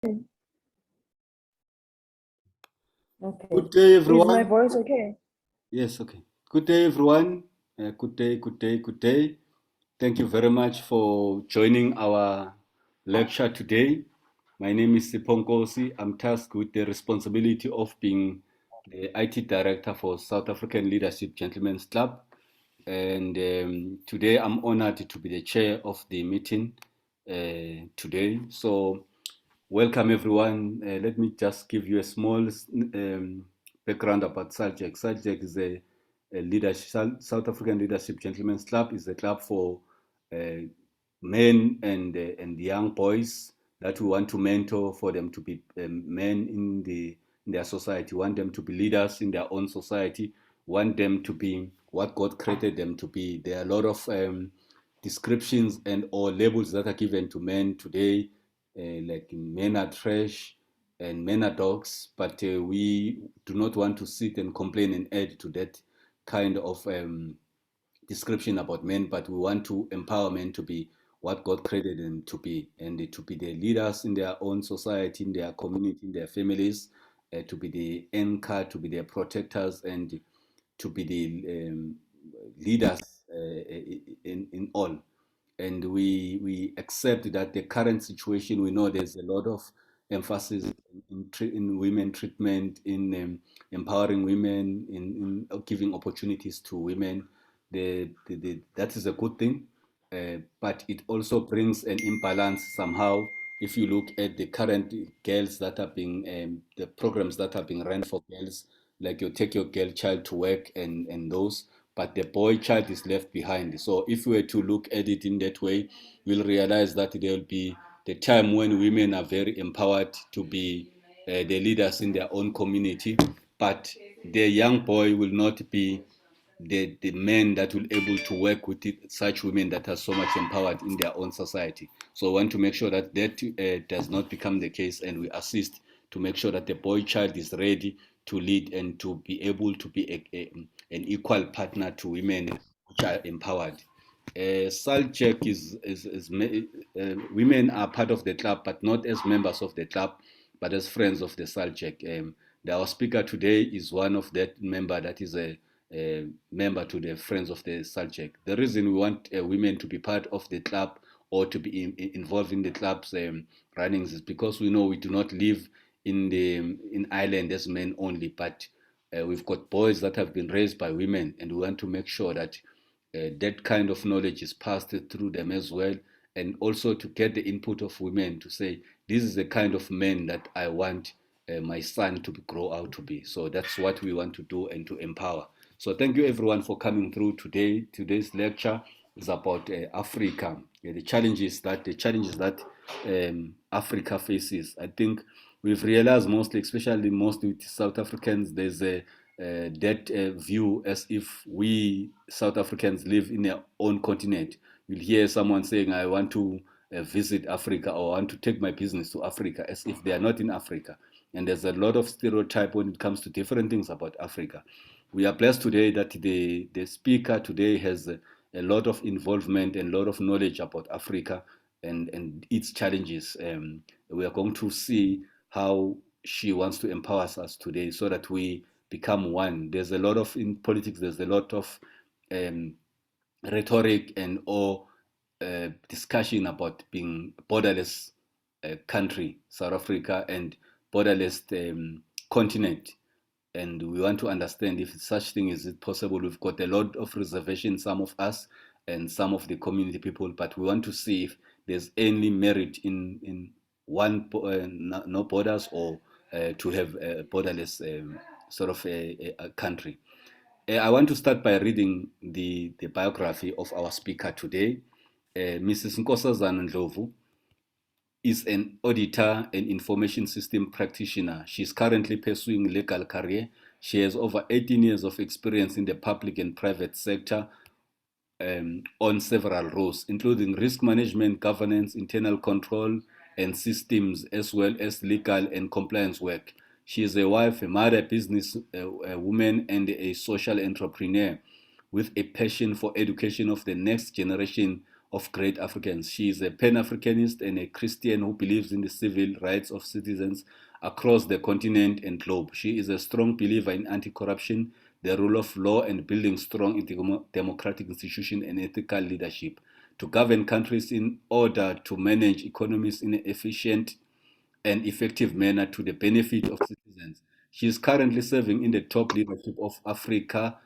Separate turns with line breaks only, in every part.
Okay.
Good day,
Is my
everyone.
voice okay?
Yes, okay. Good day, everyone. Good day, good day, good day. Thank you very much for joining our lecture today. My name is Siponkosi. I'm tasked with the responsibility of being the IT director for South African Leadership Gentlemen's Club. And today I'm honored to be the chair of the meeting today. So welcome everyone. Let me just give you a small background about SALGC. SALGC is a leadership, South African Leadership Gentlemen's Club. Is a club for men and young boys that we want to mentor for them to be men in their society. Want them to be leaders in their own society. Want them to be what God created them to be. There are a lot of descriptions and or labels that are given to men today, like men are trash and men are dogs, but we do not want to sit and complain and add to that kind of description about men, but we want to empower men to be what God created them to be, and to be the leaders in their own society, in their community, in their families, to be the anchor, to be their protectors, and to be the leaders in all. And we accept that the current situation, we know there's a lot of emphasis in women treatment, in empowering women, in giving opportunities to women. That is a good thing, but it also brings an imbalance somehow. If you look at the current girls that are being, the programs that are being run for girls, like you take your girl child to work and those, but the boy child is left behind. So if we were to look at it in that way, we'll realize that there will be the time when women are very empowered to be the leaders in their own community, but the young boy will not be the men that will able to work with such women that are so much empowered in their own society. So we want to make sure that does not become the case, and we assist to make sure that the boy child is ready to lead and to be able to be an equal partner to women which are empowered. SALGC women are part of the club, but not as members of the club, but as friends of the SALGC. Our speaker today is one of that member that is a member to the Friends of the SALGC. The reason we want women to be part of the club or to be involved in the club's runnings is because we know we do not live in Ireland as men only, but we've got boys that have been raised by women, and we want to make sure that that kind of knowledge is passed through them as well, and also to get the input of women to say, this is the kind of men that I want my son to grow out to be. So that's what we want to do and to empower. So thank you everyone for coming through today. Today's lecture is about Africa, the challenges that Africa faces. I think we've realized mostly, especially most with South Africans, there's a that view as if we South Africans live in our own continent. You'll hear someone saying, I want to visit Africa or I want to take my business to Africa, as if they are not in Africa. And there's a lot of stereotype when it comes to different things about Africa. We are blessed today that the speaker today has a lot of involvement and a lot of knowledge about Africa and its challenges. We are going to see how she wants to empower us today so that we become one. There's a lot of, in politics, there's a lot of um, rhetoric and or discussion about being borderless country, South Africa, and borderless continent. And we want to understand if such thing is it possible. We've got a lot of reservations, some of us and some of the community people, but we want to see if there's any merit in one no borders or to have a borderless sort of a country. I want to start by reading the biography of our speaker today. Mrs. Nkosazana Ndlovu is an auditor and information system practitioner. She's currently pursuing a legal career. She has over 18 years of experience in the public and private sector on several roles, including risk management, governance, internal control, and systems, as well as legal and compliance work. She is a wife, a mother, a business a woman, and a social entrepreneur with a passion for education of the next generation of great Africans. She is a Pan-Africanist and a Christian who believes in the civil rights of citizens across the continent and globe. She is a strong believer in anti-corruption, the rule of law, and building strong democratic institutions and ethical leadership to govern countries in order to manage economies in an efficient and effective manner to the benefit of citizens. She is currently serving in the top leadership of Africa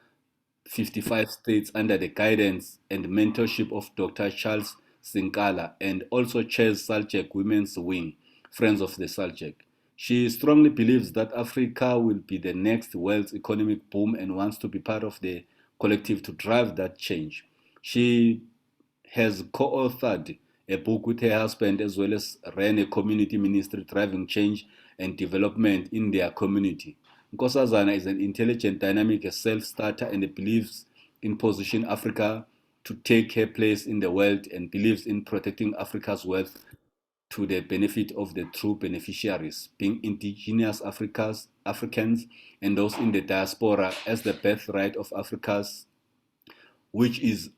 55 states under the guidance and mentorship of Dr. Charles Sinkala, and also chairs SALGC Women's Wing, Friends of the SALGC. She strongly believes that Africa will be the next world's economic boom and wants to be part of the collective to drive that change. She has co-authored a book with her husband as well as ran a community ministry driving change and development in their community. Nkosazana is an intelligent, dynamic, a self-starter and believes in positioning Africa to take her place in the world and believes in protecting Africa's wealth to the benefit of the true beneficiaries, being indigenous Africans and those in the diaspora as the birthright of which is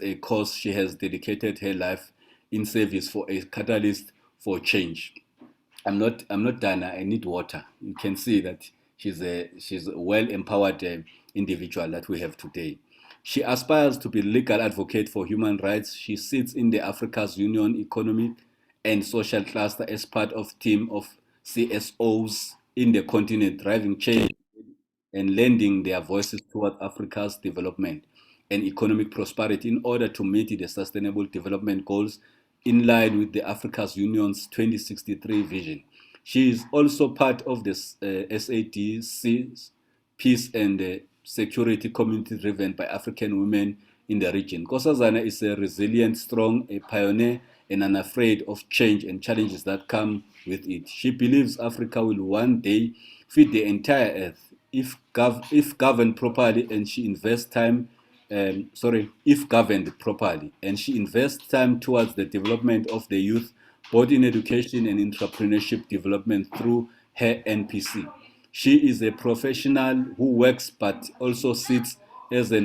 a cause she has dedicated her life in service for, a catalyst for change. I'm not done. I need water. You can see that she's a well empowered individual that we have today. She aspires to be legal advocate for human rights. She sits in the Africa's Union Economic and Social Cluster as part of team of CSOs in the continent, driving change and lending their voices toward Africa's development and economic prosperity in order to meet the Sustainable Development Goals in line with the Africa's Union's 2063 vision. She is also part of the SADC's Peace and Security Community driven by African women in the region. Nkosazana is a resilient, strong, a pioneer, and unafraid of change and challenges that come with it. She believes Africa will one day feed the entire earth if governed properly, and she invests time. If governed properly, and she invests time towards the development of the youth, both in education and entrepreneurship development through her NPC. She is a professional who works but also sits as a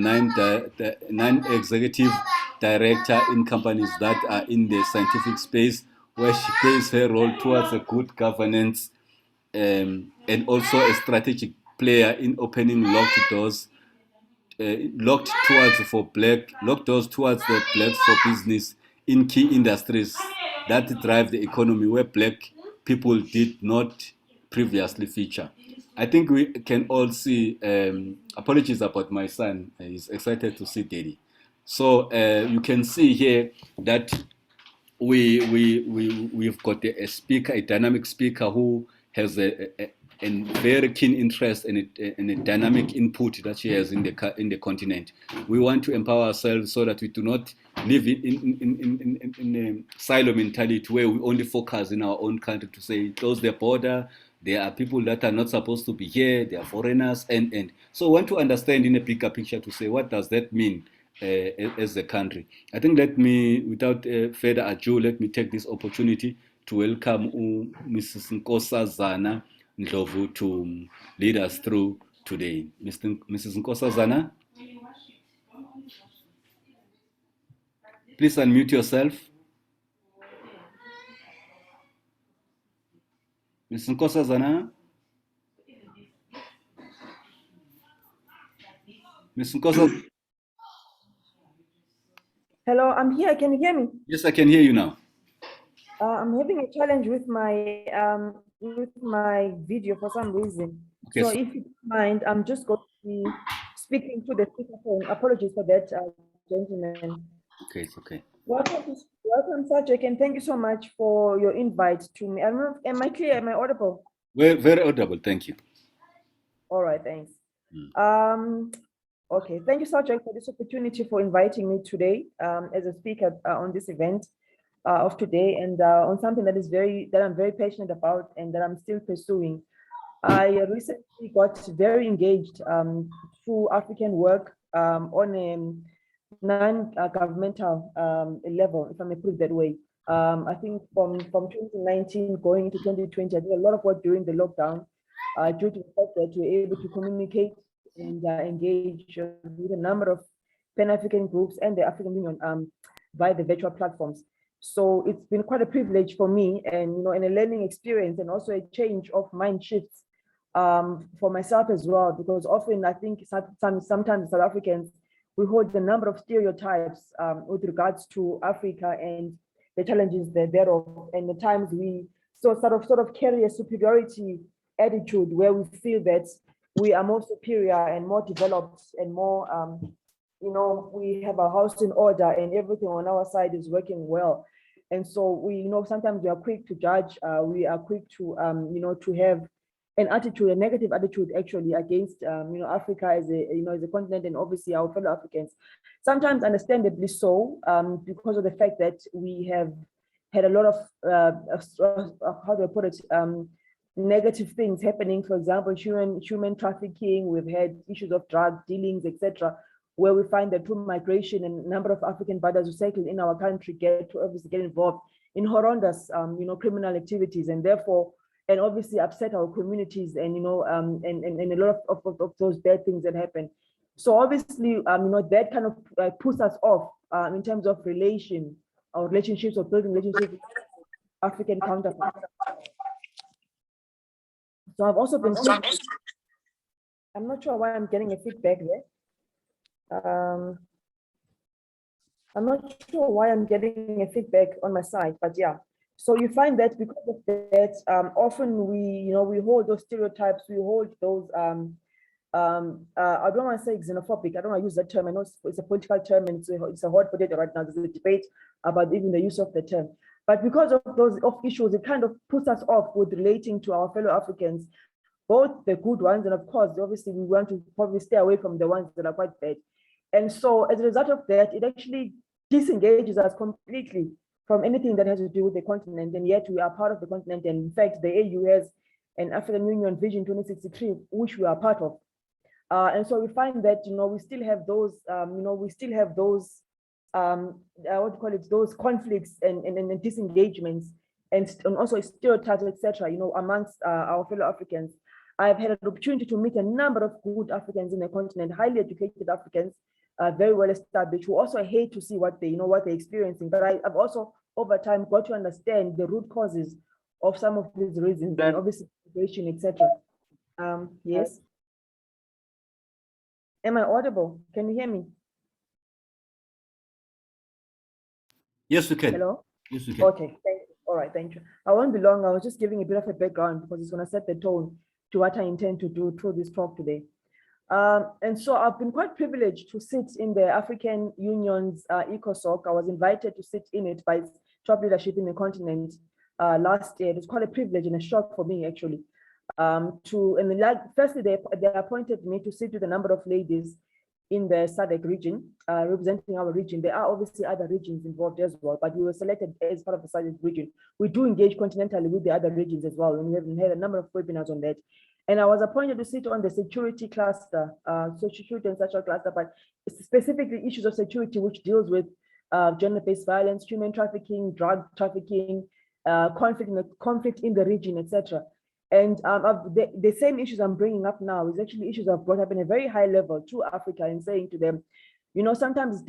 non-executive director in companies that are in the scientific space, where she plays her role towards a good governance and also a strategic player in opening locked doors towards the blacks for business in key industries that drive the economy where black people did not previously feature. I think we can all see, apologies about my son, he's excited to see Daddy. So you can see here that we've got a dynamic speaker who has a very keen interest and a dynamic input that she has in the continent. We want to empower ourselves so that we do not live in a silo mentality where we only focus in our own country to say close the border. There are people that are not supposed to be here. They are foreigners, and so we want to understand in a bigger picture to say what does that mean as a country. I think without further ado, let me take this opportunity to welcome Mrs. Nkosazana Ndlovu to lead us through today. Mrs. Nkosazana, please unmute yourself. Mrs. Nkosazana? Mrs. Nkosazana?
Hello, I'm here. Can you hear me?
Yes, I can hear you now.
I'm having a challenge with my video for some reason. Okay, so if you don't mind, I'm just going to be speaking to the speakerphone. Apologies for that, gentlemen.
Okay, it's okay.
Welcome, Sajek, and thank you so much for your invite to me. I don't know, am I clear? Am I audible?
Very audible. Thank you.
All right, thanks. Okay, thank you, Sajek, for this opportunity for inviting me today as a speaker on this event of today, and on something that I'm very passionate about and that I'm still pursuing. I recently got very engaged through African work on a non-governmental level, if I may put it that way. I think from 2019 going into 2020, I did a lot of work during the lockdown due to the fact that we were able to communicate and engage with a number of Pan-African groups and the African Union via the virtual platforms. So it's been quite a privilege for me, and and a learning experience, and also a change of mind shifts for myself as well, because often I think sometimes South Africans, we hold a number of stereotypes with regards to Africa and the challenges thereof, and the times we sort of carry a superiority attitude where we feel that we are more superior and more developed and more we have our house in order and everything on our side is working well. And so we, sometimes we are quick to judge, we are quick to, to have an attitude, a negative attitude actually against, Africa as as a continent, and obviously our fellow Africans. Sometimes understandably so, because of the fact that we have had a lot of, how do I put it, negative things happening. For example, human trafficking, we've had issues of drug dealings, etc., where we find that through migration and a number of African brothers who cycle in our country get involved in horrendous, criminal activities, and therefore, and obviously upset our communities, and and a lot of those bad things that happen. So obviously, that kind of puts us off in terms of relationships or building relationships with African counterparts. So I've also been. I'm not sure why I'm getting a feedback there. I'm not sure why I'm getting a feedback on my side, but yeah. So you find that because of that, often we hold those stereotypes, we hold those, I don't want to say xenophobic, I don't want to use that term. I know it's a political term, and it's a hot potato right now. There's a debate about even the use of the term. But because of those issues, it kind of puts us off with relating to our fellow Africans, both the good ones, and of course, obviously, we want to probably stay away from the ones that are quite bad. And so as a result of that, it actually disengages us completely from anything that has to do with the continent, and yet we are part of the continent. And in fact, the AU has an African Union Vision 2063, which we are part of. And so we find that, we still have those, those conflicts and disengagements, and also stereotypes, etc., amongst our fellow Africans. I've had an opportunity to meet a number of good Africans in the continent, highly educated Africans, very well established, who also hate to see what they're experiencing. But I've also, over time, got to understand the root causes of some of these reasons, and obviously, migration, etc. Yes. Am I audible? Can you hear me?
Yes, we can.
Hello?
Yes, we can.
Okay, thank you. All right, thank you. I won't be long. I was just giving a bit of a background because it's going to set the tone to what I intend to do through this talk today. And so I've been quite privileged to sit in the African Union's Ecosoc. I was invited to sit in it by its top leadership in the continent last year. It was quite a privilege and a shock for me, actually. Firstly, they appointed me to sit with a number of ladies in the SADC region, representing our region. There are obviously other regions involved as well, but we were selected as part of the SADC region. We do engage continentally with the other regions as well, and we have had a number of webinars on that. And I was appointed to sit on the security cluster, security and social cluster, but specifically issues of security, which deals with gender-based violence, human trafficking, drug trafficking, conflict in the region, etc. And the same issues I'm bringing up now is actually issues I've brought up in a very high level to Africa, and saying to them, sometimes it's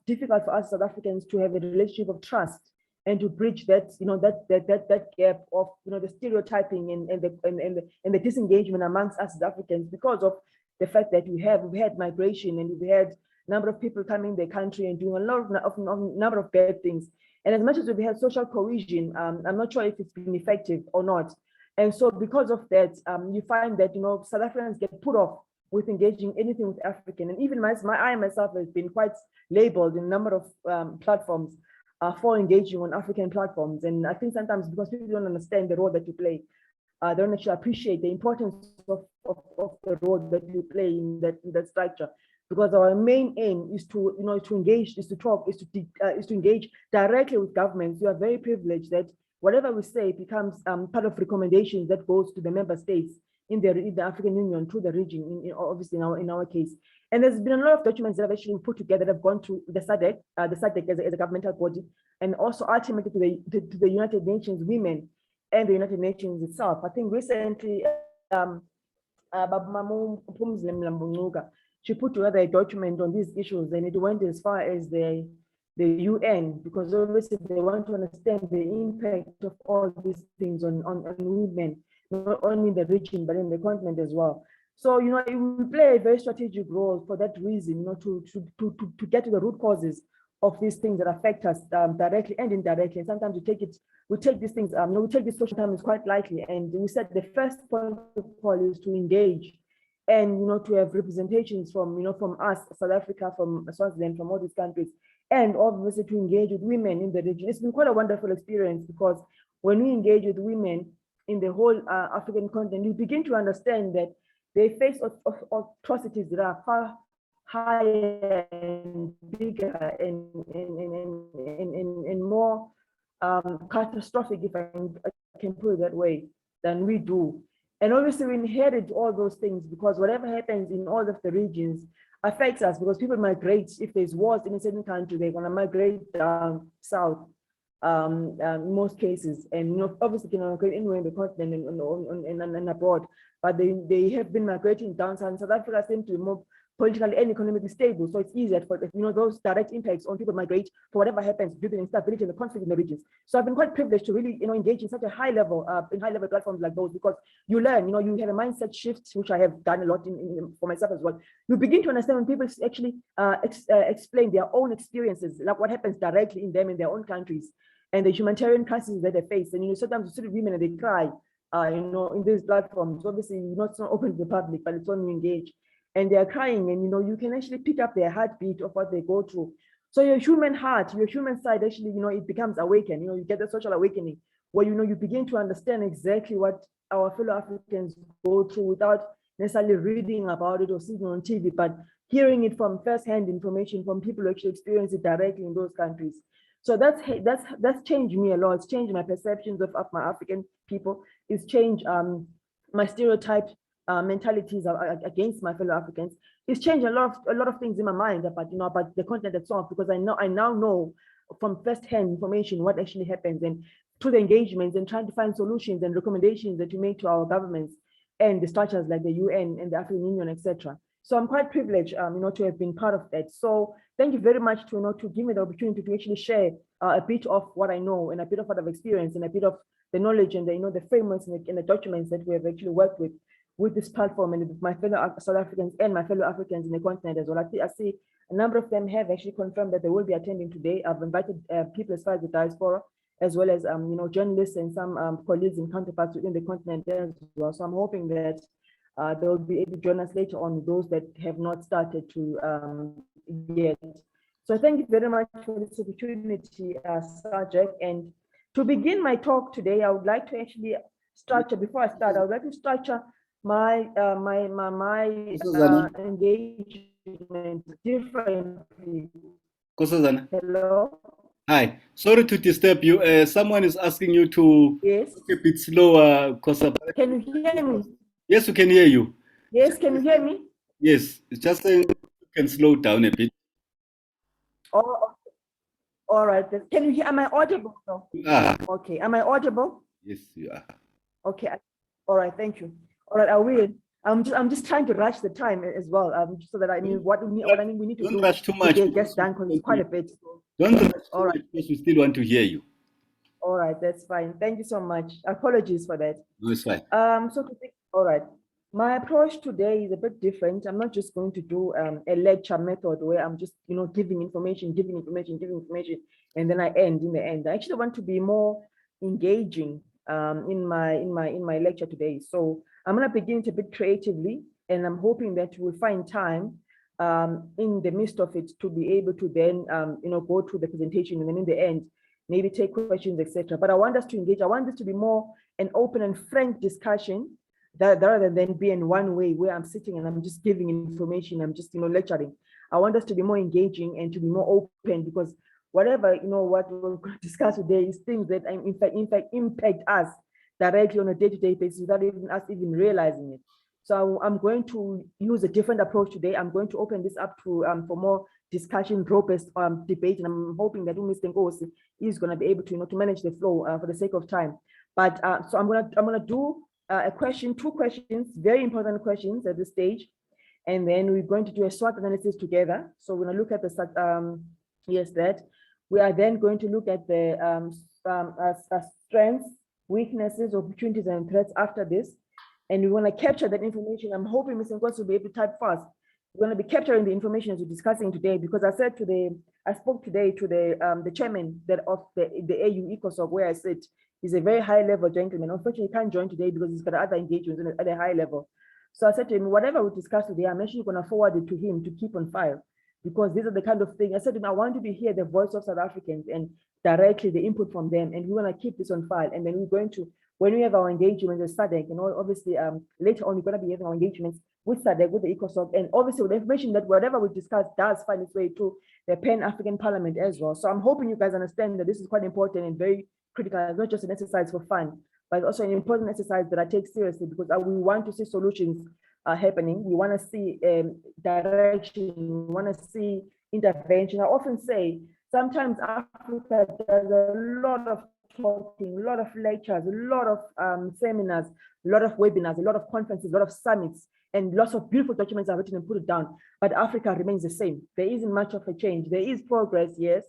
difficult for us South Africans to have a relationship of trust, and to bridge that, that gap of, the stereotyping and the disengagement amongst us as Africans, because of the fact that we've had migration, and we've had a number of people coming in the country and doing a lot of number of bad things. And as much as we've had social cohesion, I'm not sure if it's been effective or not. And so because of that, you find that, South Africans get put off with engaging anything with African. And even I myself has been quite labeled in a number of platforms for engaging on African platforms. And I think sometimes because people don't understand the role that you play, they don't actually appreciate the importance of the role that you play in that structure. Because our main aim is to, to engage, is to engage directly with governments. You are very privileged that whatever we say becomes part of recommendations that goes to the member states in the African Union, to the region, obviously in our case. And there's been a lot of documents that have actually been put together that have gone to the SADC as a governmental body, and also ultimately to the United Nations Women and the United Nations itself. I think recently, she put together a document on these issues, and it went as far as the UN, because obviously they want to understand the impact of all these things on women, not only in the region, but in the continent as well. So, it will play a very strategic role for that reason, to get to the root causes of these things that affect us directly and indirectly. And sometimes we take these things, we take this social time is quite likely. And we said the first point of call is to engage and, to have representations from, from us, South Africa, from Swaziland, from all these countries, and obviously to engage with women in the region. It's been quite a wonderful experience, because when we engage with women in the whole African continent, you begin to understand that they face atrocities that are far higher and bigger and more catastrophic, if I can put it that way, than we do. And obviously we inherit all those things, because whatever happens in all of the regions affects us, because people migrate. If there's wars in a certain country, they're going to migrate down south in most cases. And obviously can migrate anywhere in the continent and abroad, but they have been migrating down south. South Africa seems to be more politically and economically stable, so it's easier for those direct impacts on people migrate for whatever happens due to the instability and the conflict in the regions. So I've been quite privileged to really engage in such a high level platforms like those, because you learn, you have a mindset shift, which I have done a lot for myself as well. You begin to understand when people actually explain their own experiences, like what happens directly in them in their own countries, and the humanitarian crises that they face. And sometimes you see women and they cry, in these platforms. Obviously, it's not open to the public, but it's when you engage. And they're crying, and you can actually pick up their heartbeat of what they go through. So your human heart, your human side, actually, it becomes awakened. You get a social awakening where you begin to understand exactly what our fellow Africans go through, without necessarily reading about it or seeing on TV, but hearing it from first-hand information from people who actually experience it directly in those countries. So that's changed me a lot. It's changed my perceptions of my African people. It's changed my stereotype mentalities against my fellow Africans. It's changed a lot of things in my mind about the continent itself, because I now know from first-hand information what actually happens, and through the engagements and trying to find solutions and recommendations that you make to our governments and the structures like the UN and the African Union, etc. So I'm quite privileged, to have been part of that. So thank you very much to give me the opportunity to actually share a bit of what I know, and a bit of what I've experienced, and a bit of the knowledge and the frameworks and the documents that we have actually worked with this platform, and with my fellow South Africans and my fellow Africans in the continent as well. I see a number of them have actually confirmed that they will be attending today. I've invited people as far as the diaspora, as well as journalists and some colleagues and counterparts within the continent as well. So I'm hoping that they will be able to join us later on, those that have not started to yet. So thank you very much for this opportunity, Sajak. And to begin my talk today, I would like to actually structure, before I start, I would like to structure my engagement differently.
Nkosazana.
Hello?
Hi, sorry to disturb you. Someone is asking you to
Yes.
talk a bit slower.
Can you hear me?
Yes, we can hear you.
Yes, can you hear me?
Yes, it's just saying you can slow down a bit.
Oh, all right. Can you hear? Am I audible? No. Okay. Am I audible?
Yes, you are.
Okay. All right. Thank you. All right. I will. I'm just trying to rush the time as well. So that what we need to do.
Don't rush too much.
To get done, because it's quite a bit.
Don't rush too much, because we still want to hear you.
All right. That's fine. Thank you so much. Apologies for that.
No, it's fine.
All right. My approach today is a bit different. I'm not just going to do a lecture method where I'm just, giving information, and then I end in the end. I actually want to be more engaging in my lecture today. So I'm going to begin it a bit creatively, and I'm hoping that we'll find time in the midst of it to be able to then, go through the presentation, and then in the end, maybe take questions, etc. But I want us to engage. I want this to be more an open and frank discussion, that rather than be in one way where I'm sitting and I'm just giving information, I'm just lecturing. I want us to be more engaging and to be more open, because whatever what we're going to discuss today is things that in fact impact us directly on a day-to-day basis without us even realizing it. So I'm going to use a different approach today. I'm going to open this up to for more discussion, robust debate, and I'm hoping that Mr. Nkosi is going to be able to to manage the flow for the sake of time. But so I'm gonna do two questions, very important questions at this stage, And then we're going to do a SWOT analysis together. So we're going to look at the that. We are then going to look at the strengths, weaknesses, opportunities, and threats after this. And we want to capture that information. I'm hoping Mr. Nkosazana will be able to type fast. We're going to be capturing the information as we're discussing today, because I spoke today to the chairman of the AU Ecosoc, where I said he's a very high level gentleman. Unfortunately, he can't join today because he's got other engagements at a high level. So I said to him, whatever we discuss today, I'm actually going to forward it to him to keep on file, because these are the kind of things. I said to him, I want to hear the voice of South Africans and directly the input from them, and we want to keep this on file. And then we're going to, when we have our engagement with SADC, and obviously later on we're going to be having our engagements with SADC, with the Ecosoc, and obviously with the information that whatever we discuss does find its way to the Pan-African Parliament as well. So I'm hoping you guys understand that this is quite important and very critical. It's not just an exercise for fun, but it's also an important exercise that I take seriously, because we want to see solutions happening. We want to see direction. We want to see intervention. I often say, sometimes Africa does a lot of talking, a lot of lectures, a lot of seminars, a lot of webinars, a lot of conferences, a lot of summits, and lots of beautiful documents are written and put it down. But Africa remains the same. There isn't much of a change. There is progress, yes,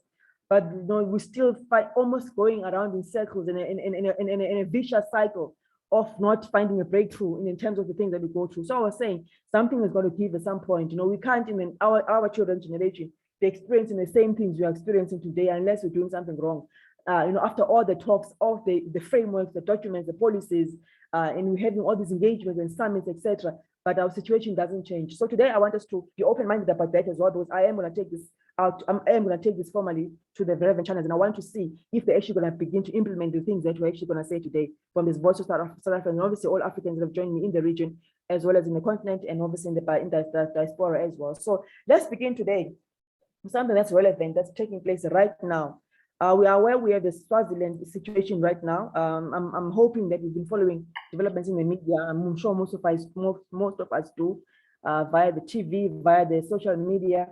but we still fight, almost going around in circles in a vicious cycle of not finding a breakthrough in terms of the things that we go through. So I was saying, something is going to give at some point. We can't, in our children's generation, be experiencing the same things we are experiencing today unless we're doing something wrong. After all the talks of the frameworks, the documents, the policies, and we're having all these engagements and summits, etc., but our situation doesn't change. So today I want us to be open-minded about that as well, because I am going to take this out. I am going to take this formally to the relevant channels, and I want to see if they're actually going to begin to implement the things that we're actually going to say today from this voice of South Africa, and obviously all Africans that have joined me in the region, as well as in the continent, and obviously in the diaspora as well. So let's begin today with something that's relevant, that's taking place right now. We are aware we have the Swaziland situation right now. I'm hoping that we've been following developments in the media. I'm sure most of us do, via the TV, via the social media,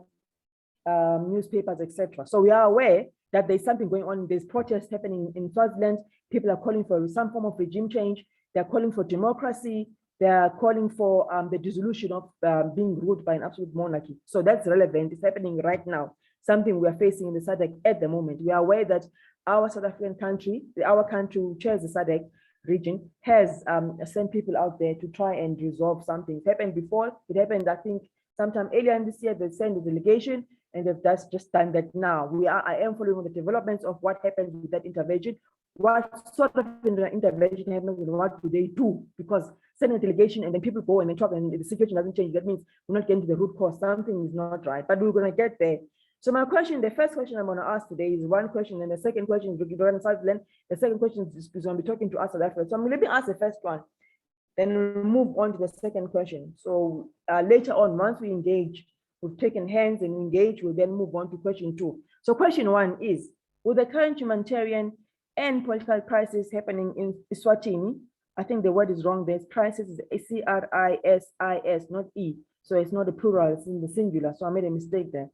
newspapers, etc. So we are aware that there's something going on. There's protests happening in Swaziland. People are calling for some form of regime change. They're calling for democracy. They're calling for the dissolution of being ruled by an absolute monarchy. So that's relevant. It's happening right now. Something we are facing in the SADC at the moment. We are aware that our South African country, our country who chairs the SADC region, has sent people out there to try and resolve something. It happened before. It happened, I think, sometime earlier in this year. They sent a delegation, and they've just done that now. I am following the developments of what happened with that intervention. What sort of intervention happens and what do they do? Because sending a delegation and then people go and then talk and the situation doesn't change. That means we're not getting to the root cause. Something is not right, but we're going to get there. So my question, the first question I'm going to ask today is one question, and the second question is regarding Swaziland. The second question is going to be talking to us South Africa. So I'm going to ask the first one, then we'll move on to the second question. So later on, once we engage, we've taken hands and engage, we'll then move on to question two. So question one is, with the current humanitarian and political crisis happening in Eswatini, I think the word is wrong. There's crisis is CRISIS, not E. So it's not the plural, it's in the singular. So I made a mistake there.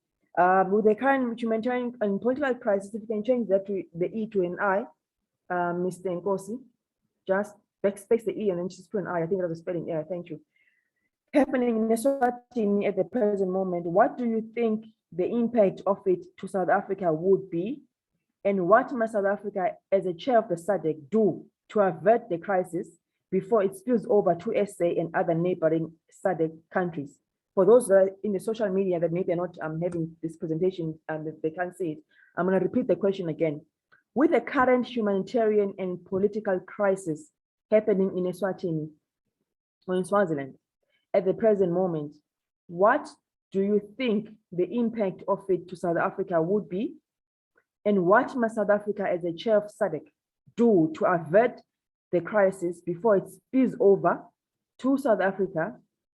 With the current humanitarian and political crisis, if you can change that to the E to an I, Mr. Nkosi, just backspace the E and then just put an I. I think that was a spelling error. Thank you. Happening in Eswatini at the present moment, what do you think the impact of it to South Africa would be? And what must South Africa, as a chair of the SADC, do to avert the crisis before it spills over to SA and other neighboring SADC countries? For those that are in the social media that maybe are not having this presentation and they can't see it, I'm going to repeat the question again. With the current humanitarian and political crisis happening in Eswatini or in Swaziland at the present moment, what do you think the impact of it to South Africa would be? And what must South Africa, as a chair of SADC, do to avert the crisis before it spills over to South Africa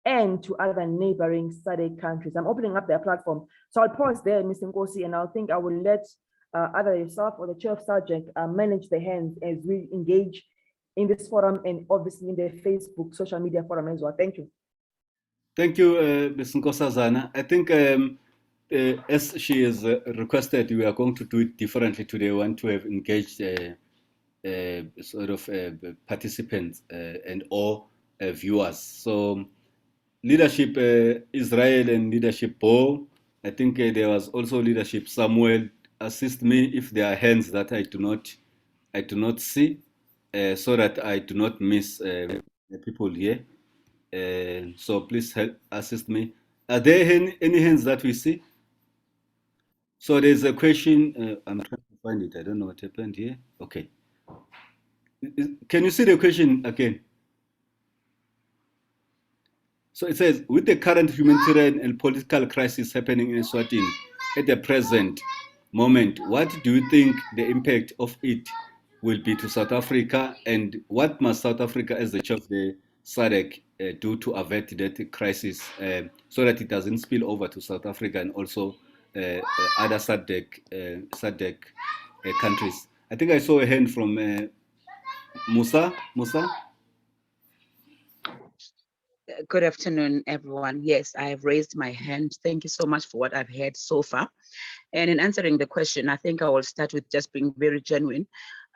and to other neighboring SADC countries? I'm opening up their platform. So I'll pause there, Mr. Nkosi, and I will let either yourself or the chair of SADC manage the hands as we engage in this forum and obviously in the Facebook social media forum as well. Thank you.
Thank you, Ms. Nkosazana. I think as she has requested, we are going to do it differently today. We want to have engaged participants and or viewers. So leadership Israel and leadership Paul. I think there was also leadership Samuel. Assist me if there are hands that I do not see, so that I do not miss the people here. So please help assist me. Are there any hands that we see? So there's a question. I'm trying to find it. I don't know what happened here. Okay. Can you see the question again? So it says, with the current humanitarian and political crisis happening in Eswatini at the present moment, what do you think the impact of it will be to South Africa, and what must South Africa, as the chair of the SADC, do to avert that crisis so that it doesn't spill over to South Africa and also other SADC countries? I think I saw a hand from Musa. Musa?
Good afternoon, everyone. Yes, I have raised my hand. Thank you so much for what I've heard so far. And in answering the question, I think I will start with just being very genuine,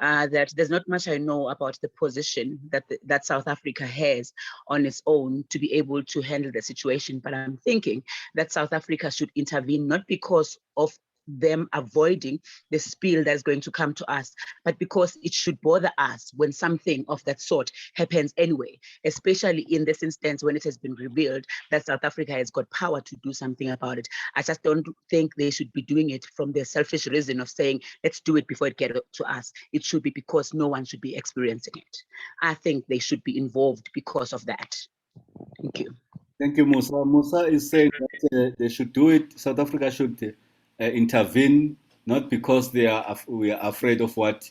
that there's not much I know about the position that South Africa has on its own to be able to handle the situation. But I'm thinking that South Africa should intervene, not because of them avoiding the spill that's going to come to us, but because it should bother us when something of that sort happens anyway, especially in this instance when it has been revealed that South Africa has got power to do something about it. I just don't think they should be doing it from their selfish reason of saying, let's do it before it gets to us. It should be because no one should be experiencing it. I think they should be involved because of that. Thank you.
Thank you, Musa. Musa is saying that they should do it. South Africa should intervene, not because we are afraid of what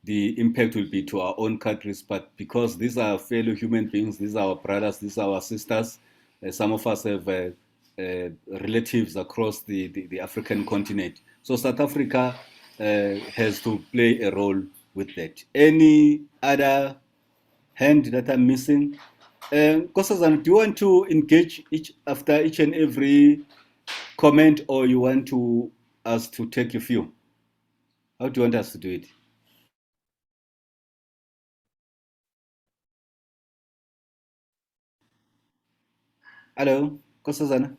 the impact will be to our own countries, but because these are fellow human beings, these are our brothers, these are our sisters. Some of us have relatives across the African continent. So South Africa has to play a role with that. Any other hand that I'm missing? Nkosazana, do you want to engage after each and every comment, or you want us to take a few? How do you want us to do it? Hello, Nkosazana?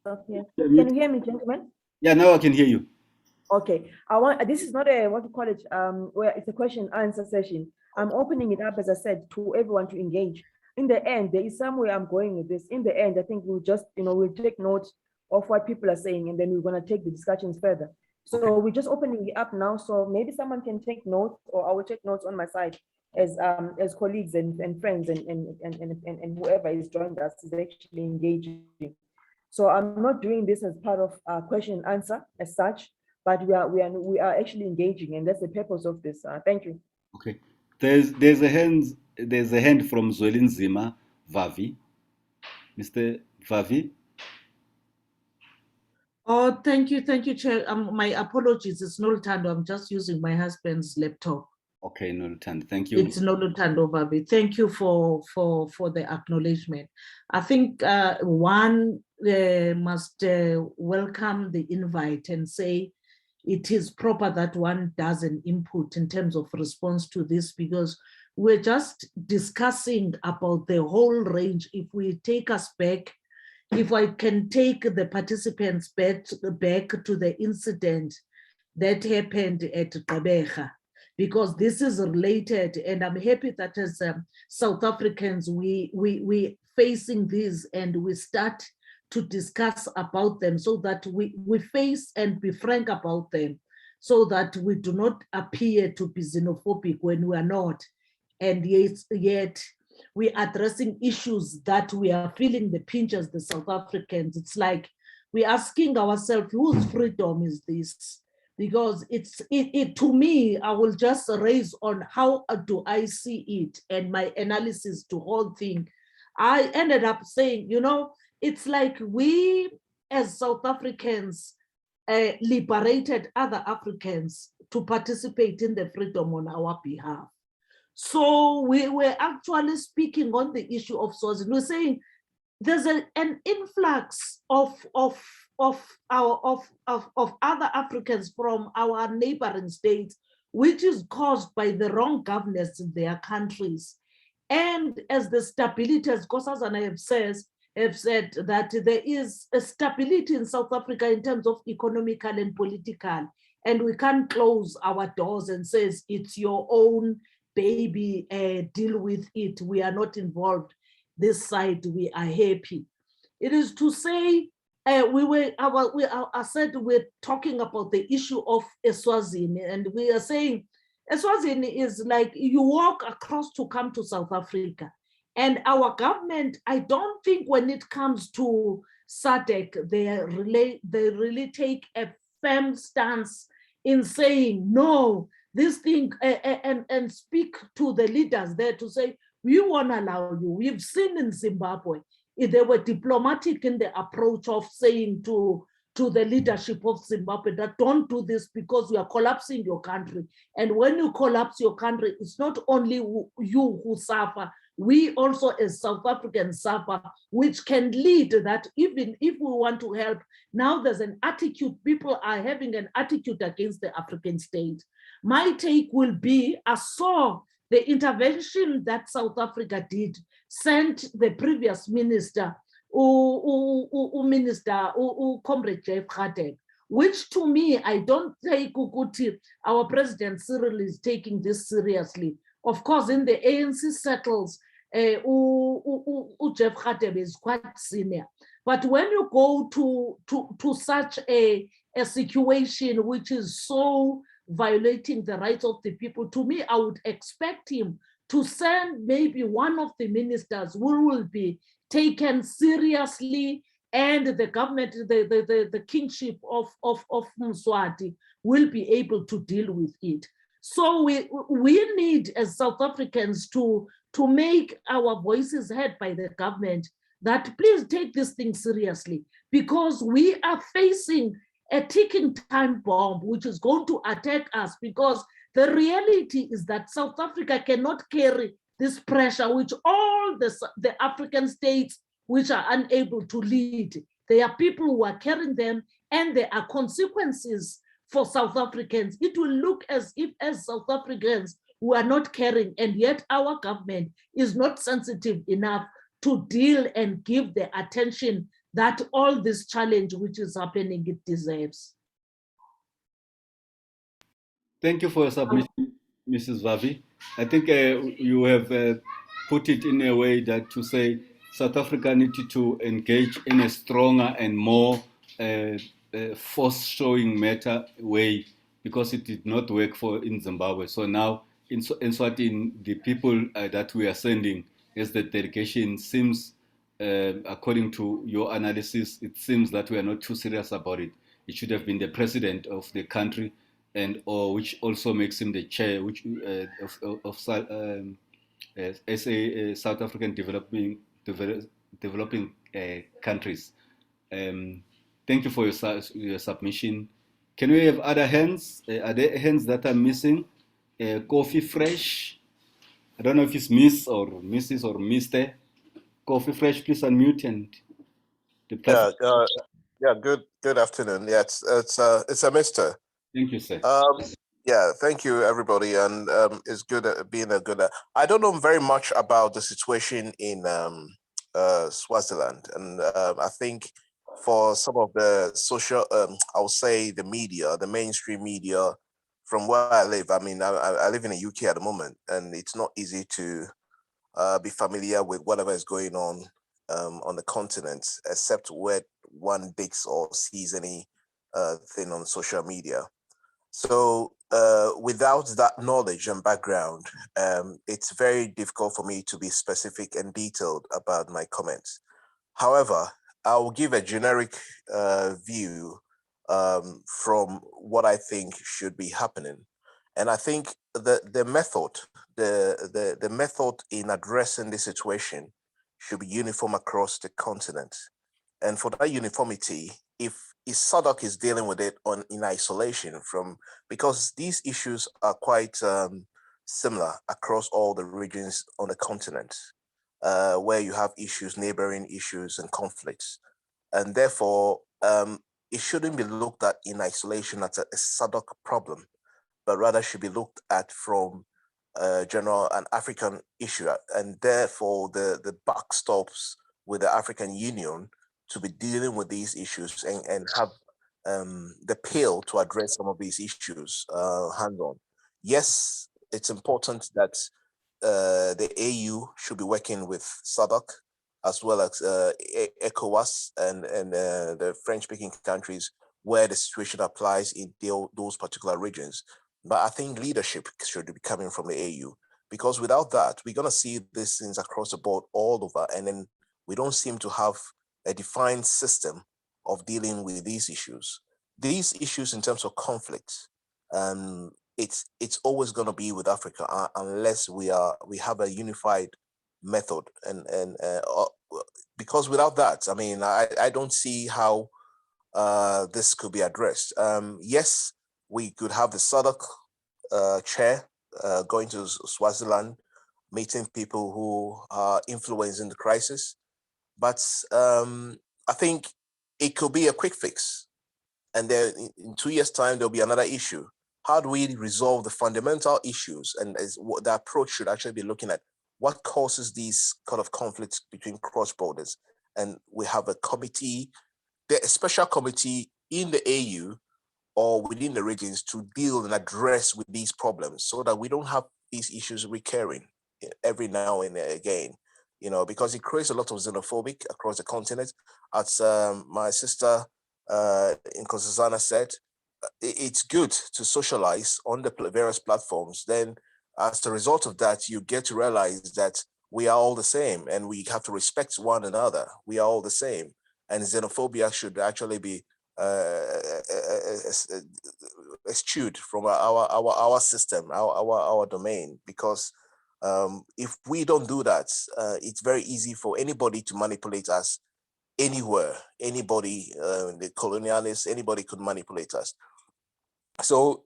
Okay. Can you hear me, gentlemen?
Yeah, now I can hear you.
Okay. This is not a, what you call it, where it's a question answer session. I'm opening it up, as I said, to everyone to engage. In the end, there is somewhere I'm going with this. In the end, I think we'll just, we'll take note of what people are saying, and then we're going to take the discussions further. So we're just opening it up now. So maybe someone can take notes, or I will take notes on my side as colleagues and friends and whoever is joined us is actually engaging. So I'm not doing this as part of question and answer as such, but we are actually engaging, and that's the purpose of this. Thank you.
Okay. There's a hand from Zwelinzima Vavi. Mr. Vavi.
Oh, thank you, Chair. My apologies. It's Nolutando. I'm just using my husband's laptop.
Okay, Nolutando. Thank you.
It's Nolutando Vavi. Thank you for the acknowledgement. I think one must welcome the invite and say it is proper that one does an input in terms of response to this, because we're just discussing about the whole range. If we take us back, if I can take the participants back to the incident that happened at Gqeberha, because this is related, and I'm happy that as South Africans, we facing this and we start to discuss about them so that we face and be frank about them, so that we do not appear to be xenophobic when we are not. And yet we're addressing issues that we are feeling the pinch as the South Africans. It's like we're asking ourselves, whose freedom is this? Because it to me, I will just raise on how do I see it and my analysis to whole thing. I ended up saying, it's like we as South Africans liberated other Africans to participate in the freedom on our behalf. So we were actually speaking on the issue of sources. We're saying there's an influx of other Africans from our neighboring states, which is caused by the wrong governance in their countries. And as the stability, as Nkosazana have said that there is a stability in South Africa in terms of economical and political, and we can't close our doors and says it's your own baby, deal with it. We are not involved. This side, we are happy. It is to say, I said we're talking about the issue of Eswazini, and we are saying Eswazini is like you walk across to come to South Africa. And our government, I don't think when it comes to SADC, they really take a firm stance in saying, no, this thing, and speak to the leaders there to say, we won't allow you. We've seen in Zimbabwe, they were diplomatic in the approach of saying to the leadership of Zimbabwe that don't do this because you are collapsing your country. And when you collapse your country, it's not only you who suffer, we also as South Africans suffer, which can lead that even if we want to help, now there's an attitude, people are having an attitude against the African state. My take will be, I saw the intervention that South Africa did, sent the previous minister, Comrade Jeff Radek, which to me, I don't take Ukuti, our President Cyril is taking this seriously. Of course, in the ANC circles, Jeff Radek is quite senior. But when you go to such a situation which is so violating the rights of the people, to me, I would expect him to send maybe one of the ministers who will be taken seriously, and the government, the kingship of Mswati will be able to deal with it. So we need as South Africans to make our voices heard by the government that please take this thing seriously, because we are facing a ticking time bomb which is going to attack us, because the reality is that South Africa cannot carry this pressure which all the African states which are unable to lead. There are people who are carrying them, and there are consequences for South Africans. It will look as if as South Africans who are not caring, and yet our government is not sensitive enough to deal and give the attention that all this challenge which is happening, it deserves.
Thank you for your submission, Mrs. Vavi. I think you have put it in a way that to say South Africa needed to engage in a stronger and more force-showing matter way, because it did not work in Zimbabwe. So now in Swatini, the people that we are sending as the delegation seems, according to your analysis, it seems that we are not too serious about it. It should have been the president of the country, which also makes him the chair of South African developing countries. Thank you for your submission. Can we have other hands? Are there hands that are missing? Coffee Fresh. I don't know if it's Miss or Mrs. or Mr. Coffee Fresh, please unmute and the platform.
Good afternoon. Yeah, it's a Mr.
Thank you, sir.
Yeah, thank you, everybody, and it's good being a good. I don't know very much about the situation in Swaziland, and I think for some of the social, I would say the media, the mainstream media, from where I live. I mean, I live in the UK at the moment, and it's not easy to be familiar with whatever is going on the continent, except where one digs or sees any thing on social media. So without that knowledge and background, it's very difficult for me to be specific and detailed about my comments. However, I will give a generic view from what I think should be happening. And I think the method in addressing this situation should be uniform across the continent. And for that uniformity, if SADC is dealing with it in isolation because these issues are quite similar across all the regions on the continent, where you have issues, neighboring issues and conflicts. And therefore, it shouldn't be looked at in isolation as a SADC problem, but rather should be looked at from general an African issue, and therefore the backstops with the African Union to be dealing with these issues and have the pill to address some of these issues hands-on. Yes, it's important that the AU should be working with SADC as well as ECOWAS and the French-speaking countries where the situation applies in those particular regions. But I think leadership should be coming from the AU, because without that, we're going to see these things across the board all over, and then we don't seem to have a defined system of dealing with these issues. These issues in terms of conflict, it's always going to be with Africa unless we have a unified method, and because without that, I mean, I don't see how this could be addressed. Yes, we could have the SADC chair going to Swaziland, meeting people who are influencing the crisis, but I think it could be a quick fix, and then in 2 years' time there'll be another issue. How do we resolve the fundamental issues? And what the approach should actually be looking at what causes these kind of conflicts between cross borders. And we have a committee, a special committee in the AU or within the regions to deal and address with these problems, so that we don't have these issues recurring every now and again, you know, because it creates a lot of xenophobic across the continent. As my sister Nkosazana said, it's good to socialize on the various platforms. Then as a result of that, you get to realize that we are all the same and we have to respect one another. We are all the same. And xenophobia should actually be eschewed from our system, our domain, because if we don't do that, it's very easy for anybody to manipulate us anywhere. Anybody, the colonialists, anybody could manipulate us. So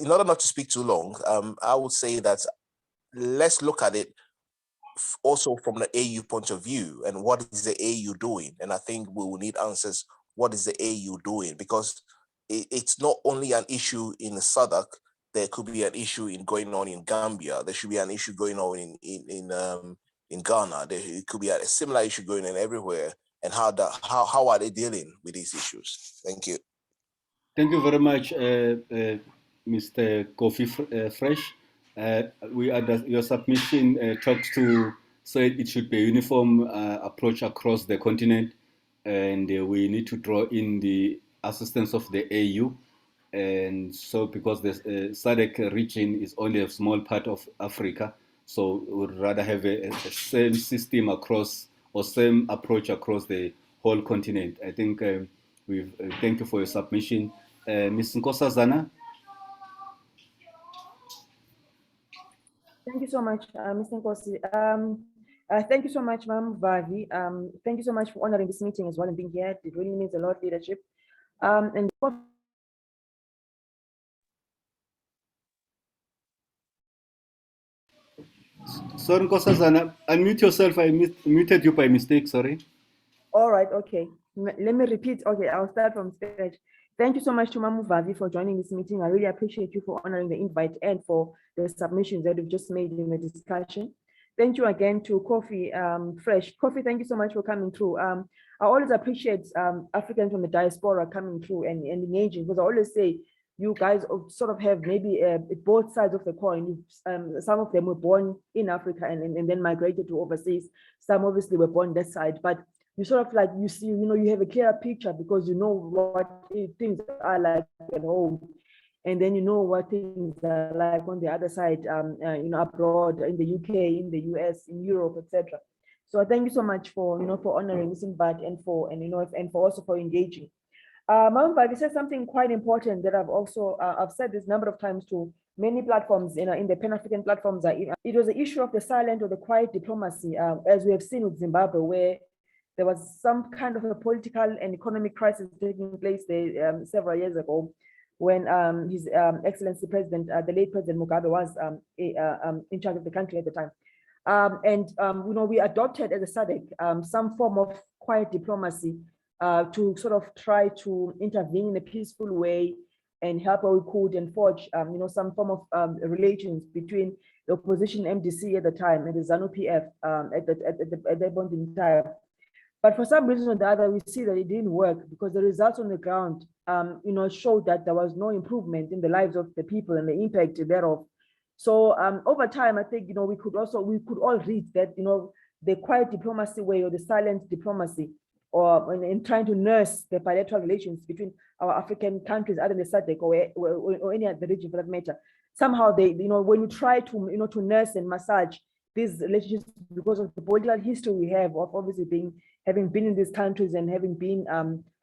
in order not to speak too long, I would say that let's look at it also from the AU point of view, and what is the AU doing? And I think we will need answers. What is the AU doing? Because it's not only an issue in the SADC. There could be an issue going on in Gambia. There should be an issue going on in Ghana. It could be a similar issue going on everywhere. And how are they dealing with these issues? Thank you.
Thank you very much, Mr. Kofi Fresh. Your submission talks to say it should be a uniform approach across the continent, and we need to draw in the assistance of the AU. And so, because the SADC region is only a small part of Africa, so we would rather have a same system across, or same approach across the whole continent. I think thank you for your submission. Ms. Nkosazana.
Thank you so much, Mr. Nkosi. Thank you so much, Ma'am Vavi. Thank you so much for honoring this meeting as well and being here. It really means a lot, leadership. And
Sorry, Nkosazana, unmute yourself. I muted you by mistake, sorry.
all right, okay. Let me repeat. Okay, I'll start from scratch. Thank you so much to Mamu Vavi for joining this meeting. I really appreciate you for honoring the invite and for the submissions that you've just made in the discussion. Thank you again to Kofi Fresh. Kofi, thank you so much for coming through. I always appreciate Africans from the diaspora coming through and engaging, because I always say you guys sort of have maybe both sides of the coin. Some of them were born in Africa and then migrated to overseas. Some obviously were born that side, but you sort of like, you see, you know, you have a clearer picture because you know what things are like at home. And then you know what things are like on the other side, you know, abroad, in the UK, in the US, in Europe, etc. So thank you so much for, you know, for honoring this invite and for also for engaging. Ma'am Vavi said something quite important that I've also, I've said this number of times to many platforms, you know, in the Pan-African platforms. It was the issue of the silent or the quiet diplomacy, as we have seen with Zimbabwe, where there was some kind of a political and economic crisis taking place there several years ago, when His Excellency President, the late President Mugabe, was in charge of the country at the time. You know, we adopted as a SADC some form of quiet diplomacy to sort of try to intervene in a peaceful way and help where we could and forge, you know, some form of relations between the opposition MDC at the time, and the ZANU-PF at that point in time. But for some reason or the other, we see that it didn't work because the results on the ground, showed that there was no improvement in the lives of the people and the impact thereof. So over time, I think, we could all read that, the quiet diplomacy way or the silent diplomacy, or in trying to nurse the bilateral relations between our African countries, other than the SADC or any other region for that matter. Somehow they, when you try to, to nurse and massage these relationships because of the political history we have of obviously having been in these countries and having been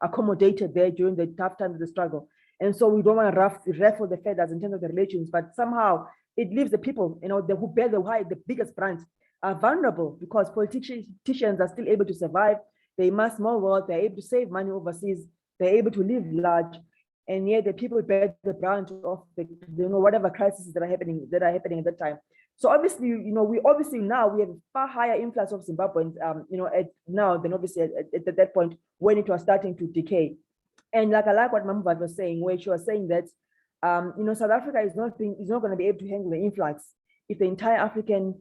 accommodated there during the tough times of the struggle. And so we don't want to ruffle the feathers in terms of the relations, but somehow it leaves the people, who bear the biggest brunt are vulnerable because politicians are still able to survive. They amass more wealth, they're able to save money overseas, they're able to live large, and yet the people bear the brunt of the, whatever crises that are happening at that time. So obviously, we now have a far higher influx of Zimbabweans, now than obviously at that point when it was starting to decay. And like I like what Mamuvat was saying, where she was saying that, South Africa is not going to be able to handle the influx if the entire African,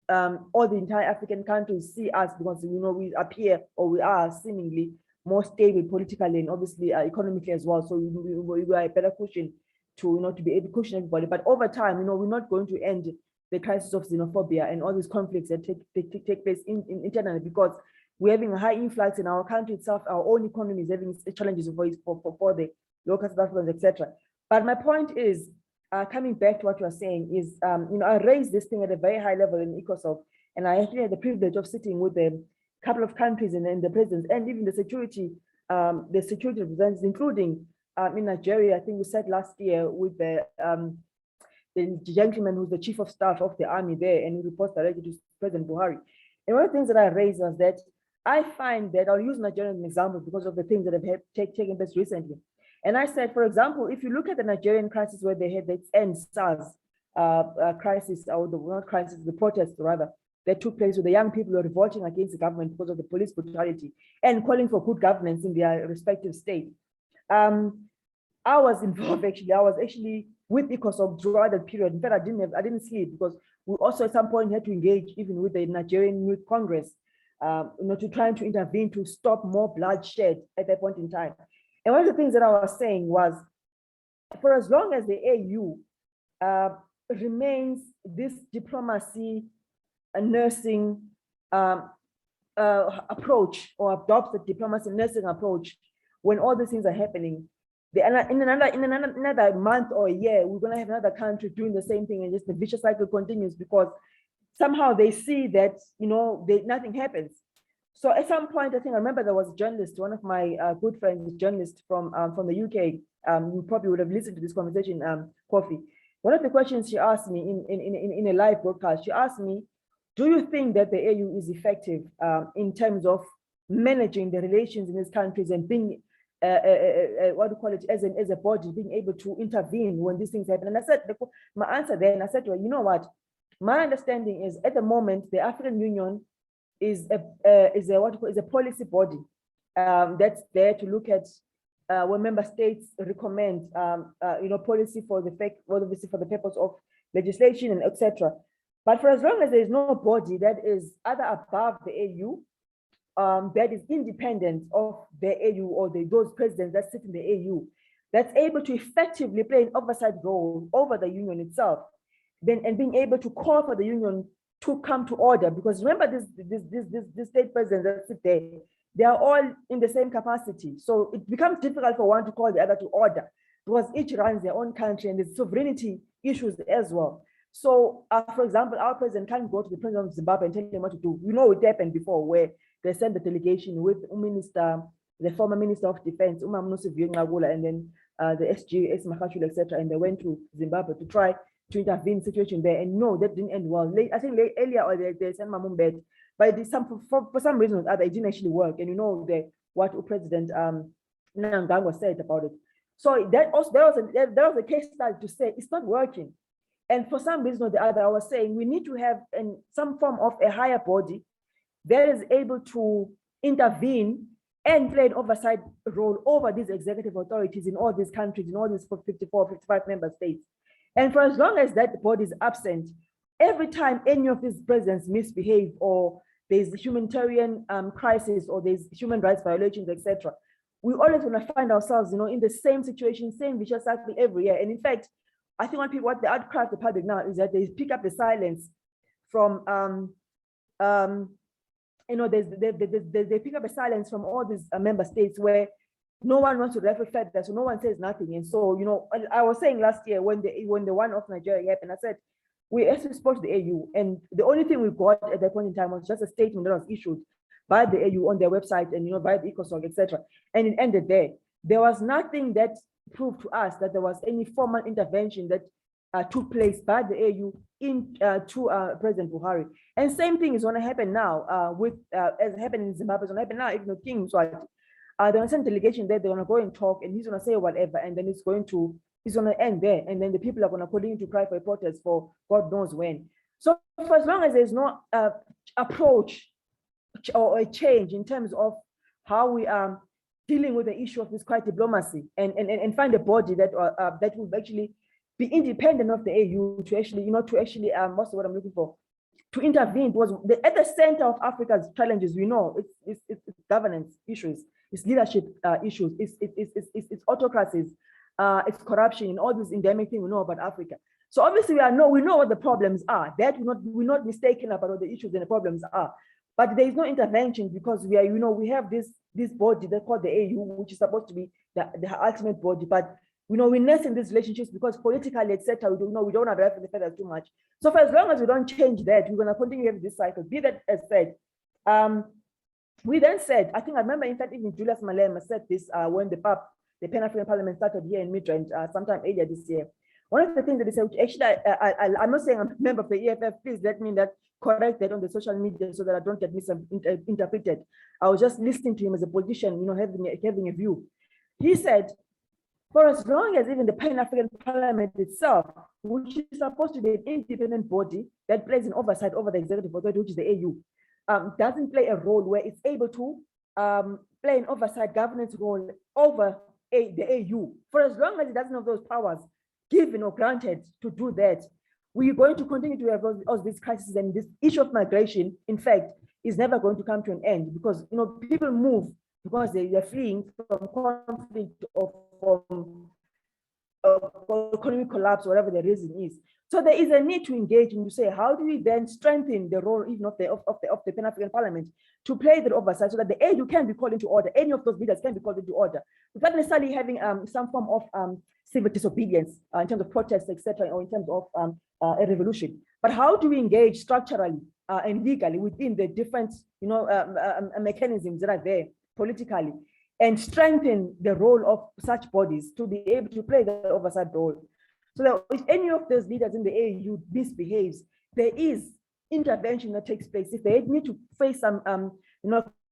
all the entire African countries see us, because we appear, or we are seemingly more stable politically and obviously economically as well. So we are a better cushion to be able to cushion everybody. But over time, we're not going to end the crisis of xenophobia and all these conflicts that take place internally, because we're having a high influx in our country itself. Our own economy is having challenges for the local South Africans, etc. But my point is, coming back to what you are saying, is I raised this thing at a very high level in Ecosoc, and I actually had the privilege of sitting with a couple of countries and the presidents, and even the security representatives, including in Nigeria. I think we sat last year with the gentleman who's the chief of staff of the army there, and he reports directly to President Buhari. And one of the things that I raised was that I find that, I'll use Nigeria as an example because of the things that have taken place recently. And I said, for example, if you look at the Nigerian crisis where they had the SARS crisis, or the protests rather, that took place with the young people who were revolting against the government because of the police brutality and calling for good governance in their respective state. I was involved actually. I was actually with Ecosoc throughout that period. In fact, I didn't sleep because we also at some point had to engage even with the Nigerian Youth Congress, to trying to intervene to stop more bloodshed at that point in time. And one of the things that I was saying was, for as long as the AU remains this diplomacy nursing approach, or adopts the diplomacy nursing approach when all these things are happening, in another month or a year, we're going to have another country doing the same thing, and just the vicious cycle continues because somehow they see that nothing happens. So at some point, I remember there was a journalist, one of my good friends, a journalist from the UK. You probably would have listened to this conversation, Kofi. One of the questions she asked me in a live broadcast, she asked me, do you think that the AU is effective in terms of managing the relations in these countries and being, what do you call it, as a body, being able to intervene when these things happen? And I said, my answer then, I said to her, you know what? My understanding is at the moment, the African Union is a policy body that's there to look at when member states recommend policy for the purpose of legislation and etc. But for as long as there is no body that is either above the AU, that is independent of the AU or those presidents that sit in the AU, that's able to effectively play an oversight role over the union itself, and being able to call for the union to come to order. Because remember, this state presidents that sit there, they are all in the same capacity. So it becomes difficult for one to call the other to order, because each runs their own country and there's sovereignty issues as well. So, for example, our president can't go to the president of Zimbabwe and tell him what to do. It happened before, where they sent the delegation with the former minister of defense, and then the SG, Makachula, etc., and they went to Zimbabwe to try to intervene in the situation there. And no, that didn't end well. I think earlier or they sent Mamumbet, but for some reason or other, it didn't actually work. And what President Nangangwa said about it. So there was a case study to say it's not working. And for some reason or the other, I was saying we need to have some form of a higher body that is able to intervene and play an oversight role over these executive authorities in all these countries, in all these 54, 55 member states. And for as long as that body is absent, every time any of these presidents misbehave, or there's a humanitarian crisis, or there's human rights violations, etc., we always want to find ourselves, in the same situation, same vicious cycle every year. And in fact, I think what the outcry of the public now is that they pick up the silence from they pick up a silence from all these member states where no one wants to reflect that, so no one says nothing. And so, I was saying last year when the one of Nigeria happened, I said, we actually spoke to the AU, and the only thing we got at that point in time was just a statement that was issued by the AU on their website and, by the Ecosoc, etc. And it ended there. There was nothing that proved to us that there was any formal intervention that took place by the AU to President Buhari. And same thing is going to happen now as happened in Zimbabwe, it's going to happen now. Even the King Swati, there was some delegation there, they're going to go and talk, and he's going to say whatever, and then it's going to end there. And then the people are going to continue to cry for a protest for God knows when. So for as long as there's no approach or a change in terms of how we are dealing with the issue of this quiet diplomacy, and find a body that will actually be independent of the AU to actually, what's the word I'm looking for? To intervene, because at the center of Africa's challenges, we know it's governance issues, it's leadership issues, it's autocracies, it's corruption, and all these endemic things we know about Africa. So obviously we know what the problems are. That we're not mistaken about what the issues and the problems are. But there is no intervention because we have this body that's called the AU, which is supposed to be the ultimate body. But we nest in these relationships because politically, etc., we don't have the feathers too much. So for as long as we don't change that, we're going to continue with this cycle. Be that as said, we then said, I think I remember, in fact, even Julius Malema said this when the Pan-African Parliament started here in Midrand sometime earlier this year. One of the things that they said, which actually, I'm not saying I'm a member of the EFF, please let me correct that on the social media so that I don't get misinterpreted. I was just listening to him as a politician, having a view. He said, for as long as even the Pan-African Parliament itself, which is supposed to be an independent body that plays an oversight over the executive authority, which is the AU, doesn't play a role where it's able to play an oversight governance role over the AU. For as long as it doesn't have those powers given or granted to do that, we're going to continue to have all these crises, and this issue of migration, in fact, is never going to come to an end because people move because they're fleeing from conflict or from economic collapse, whatever the reason is. So there is a need to engage and to say, how do we then strengthen the role even of the Pan-African Parliament to play the oversight so that the AU can be called into order, any of those leaders can be called into order, without necessarily having some form of civil disobedience in terms of protests, etc., or in terms of a revolution. But how do we engage structurally and legally within the different mechanisms that are there politically, and strengthen the role of such bodies to be able to play the oversight role? So that if any of those leaders in the AU misbehaves, there is intervention that takes place. If they need to face some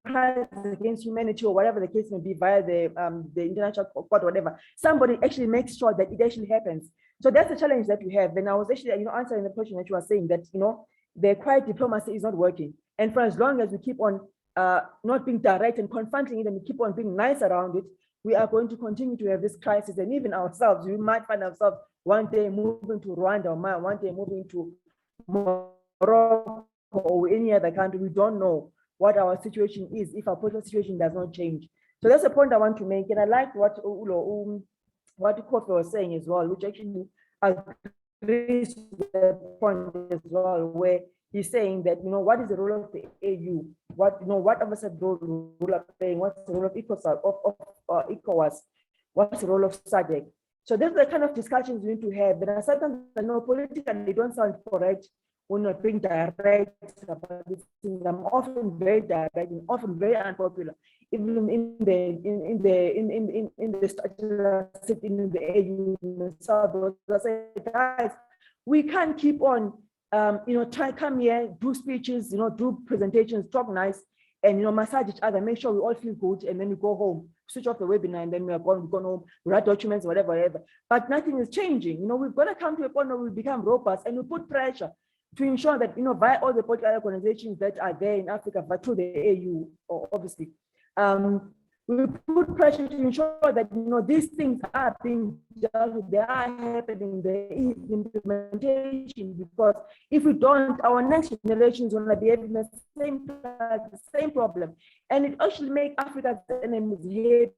crimes against humanity or whatever the case may be via the international court or whatever, somebody actually makes sure that it actually happens. So that's the challenge that we have. And I was actually answering the question that you were saying, that the quiet diplomacy is not working. And for as long as we keep on not being direct and confronting it, and we keep on being nice around it, we are going to continue to have this crisis. And even ourselves, we might find ourselves one day moving to Rwanda, or one day moving to Morocco or any other country. We don't know what our situation is if our political situation does not change. So that's the point I want to make. And I like what Kofi was saying as well, which actually agrees with the point as well, where he's saying that, what is the role of the AU? What oversight role are playing? What's the role of Ecosoc, of ECOWAS? What's the role of SADC? So these are the kind of discussions we need to have. But I sometimes politically they don't sound correct when not being direct about these things. I'm often very direct and often very unpopular, even in the structure sitting in the AU in the South. I say, guys, we can't keep on come here, do speeches, do presentations, talk nice, and massage each other, make sure we all feel good, and then we go home, switch off the webinar, and then we're going home, we write documents, whatever. But nothing is changing. We've got to come to a point where we become robust and we put pressure to ensure that, via all the political organizations that are there in Africa, but through the AU, obviously, We put pressure to ensure that these things are being dealt with, they are happening, there is implementation, because if we don't, our next generation is going to be having the same problem. And it actually makes Africa's enemies here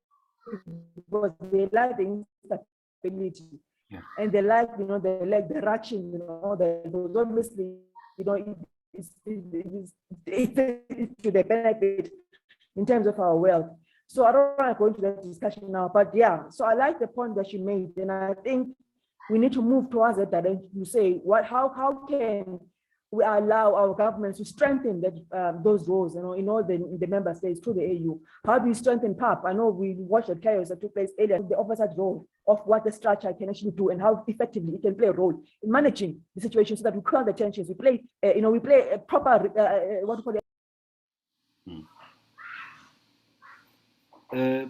because they like the instability. Yeah. And they like, the rushing, those obviously, it's to the benefit in terms of our wealth. So I don't want to go into that discussion now, but yeah, so I like the point that you made, and I think we need to move towards that direction to say, how can we allow our governments to strengthen that, those roles, in all the member states through the AU? How do we strengthen PAP? I know we watched the chaos that took place earlier, the oversight role of what the structure can actually do and how effectively it can play a role in managing the situation so that we curb the tensions. We play, we play a proper, what do you call it?
I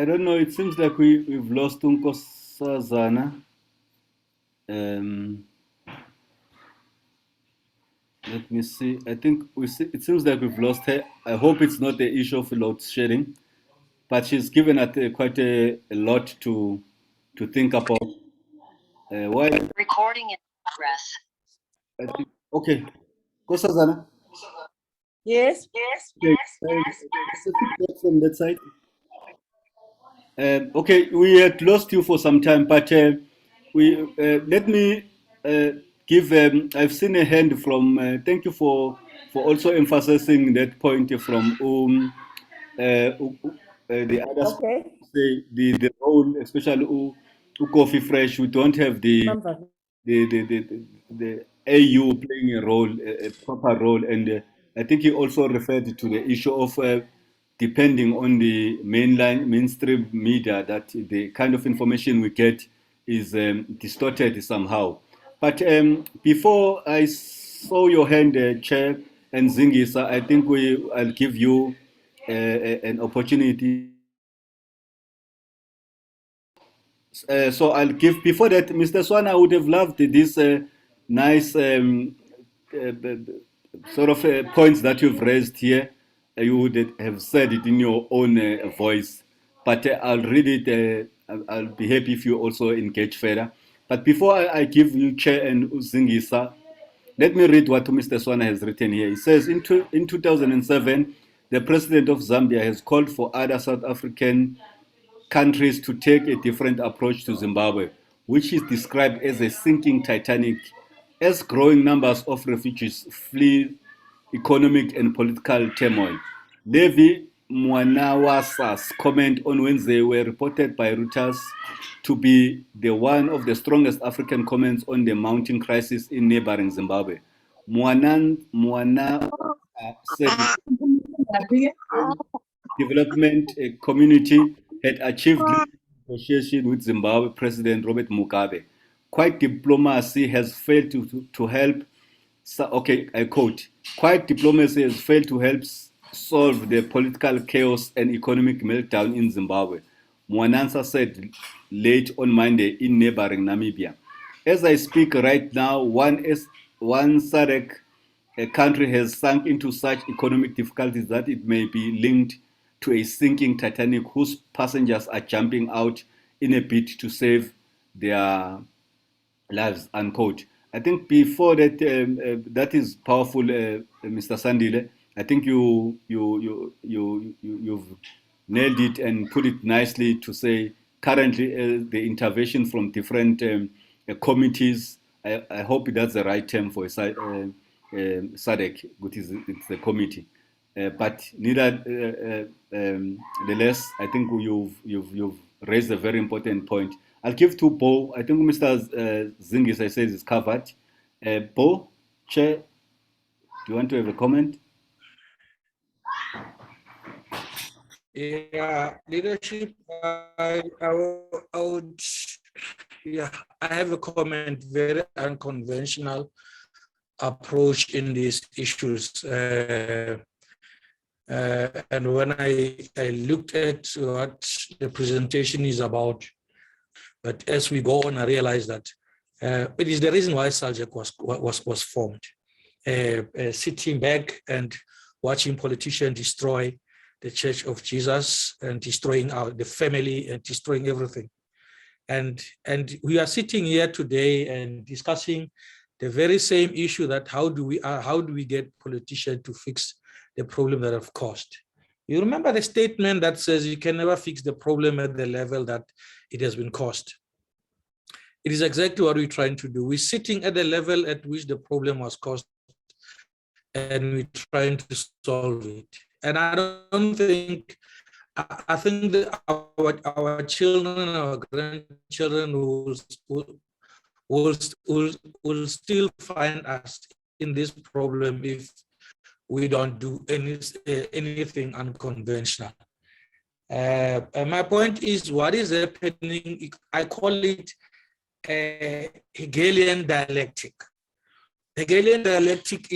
don't know, it seems like we've lost Nkosazana. Let me see. I think it seems like we've lost her. I hope it's not the issue of load shedding, but she's given us quite a lot to think about. Why?
Recording in progress.
I think, okay. Nkosazana?
Yes.
From that side. Okay, we had lost you for some time, but let me give. I've seen a hand from. Thank you for also emphasizing that point from the others.
Okay.
The role, especially Coffee Fresh. We don't have the AU playing a role, a proper role, and I think he also referred to the issue of depending on the mainstream media, that the kind of information we get is distorted somehow. But before I saw your hand, Chair and Zingisa, I think I'll give you an opportunity. So I'll give, before that, Mr. Swan, I would have loved this nice sort of points that you've raised here. You would have said it in your own voice, but I'll read it. I'll be happy if you also engage further. But before I give you Chair and Zingisa, let me read what Mr. Swana has written here. He says, in 2007, the president of Zambia has called for other South African countries to take a different approach to Zimbabwe, which is described as a sinking Titanic, as growing numbers of refugees flee economic and political turmoil. Levi Mwanawasa's comment on Wednesday were reported by Reuters to be one of the strongest African comments on the mounting crisis in neighboring Zimbabwe. Mwana said the development community had achieved negotiation with Zimbabwe President Robert Mugabe. Quiet diplomacy has failed to help. Okay, I quote: "Quiet diplomacy has failed to help solve the political chaos and economic meltdown in Zimbabwe," Mwanansa said late on Monday in neighboring Namibia. "As I speak right now, one SADC country has sunk into such economic difficulties that it may be linked to a sinking Titanic whose passengers are jumping out in a bid to save their lives," unquote. I think before that, that is powerful, Mr. Sandile. I think you've nailed it and put it nicely to say currently the intervention from different committees. I hope that's the right term for SADC, which is it's the committee. But neither the less, I think you've raised a very important point. I'll give to Bo. I think Mr. Zingis, I said, is covered. Bo, Chair, do you want to have a comment?
Yeah, leadership, I would, yeah, I have a comment, very unconventional approach in these issues. And when I looked at what the presentation is about, but as we go on, I realized that it is the reason why SALGC was formed. Sitting back and watching politicians destroy the Church of Jesus and destroying the family and destroying everything. And we are sitting here today and discussing the very same issue, that how do we get politicians to fix the problem that have caused. You remember the statement that says you can never fix the problem at the level that it has been caused. It is exactly what we're trying to do. We're sitting at the level at which the problem was caused, and we're trying to solve it. And I don't think, I think that our children, our grandchildren will still find us in this problem if we don't do anything unconventional. And my point is, what is happening, I call it Hegelian dialectic. Hegelian dialectic,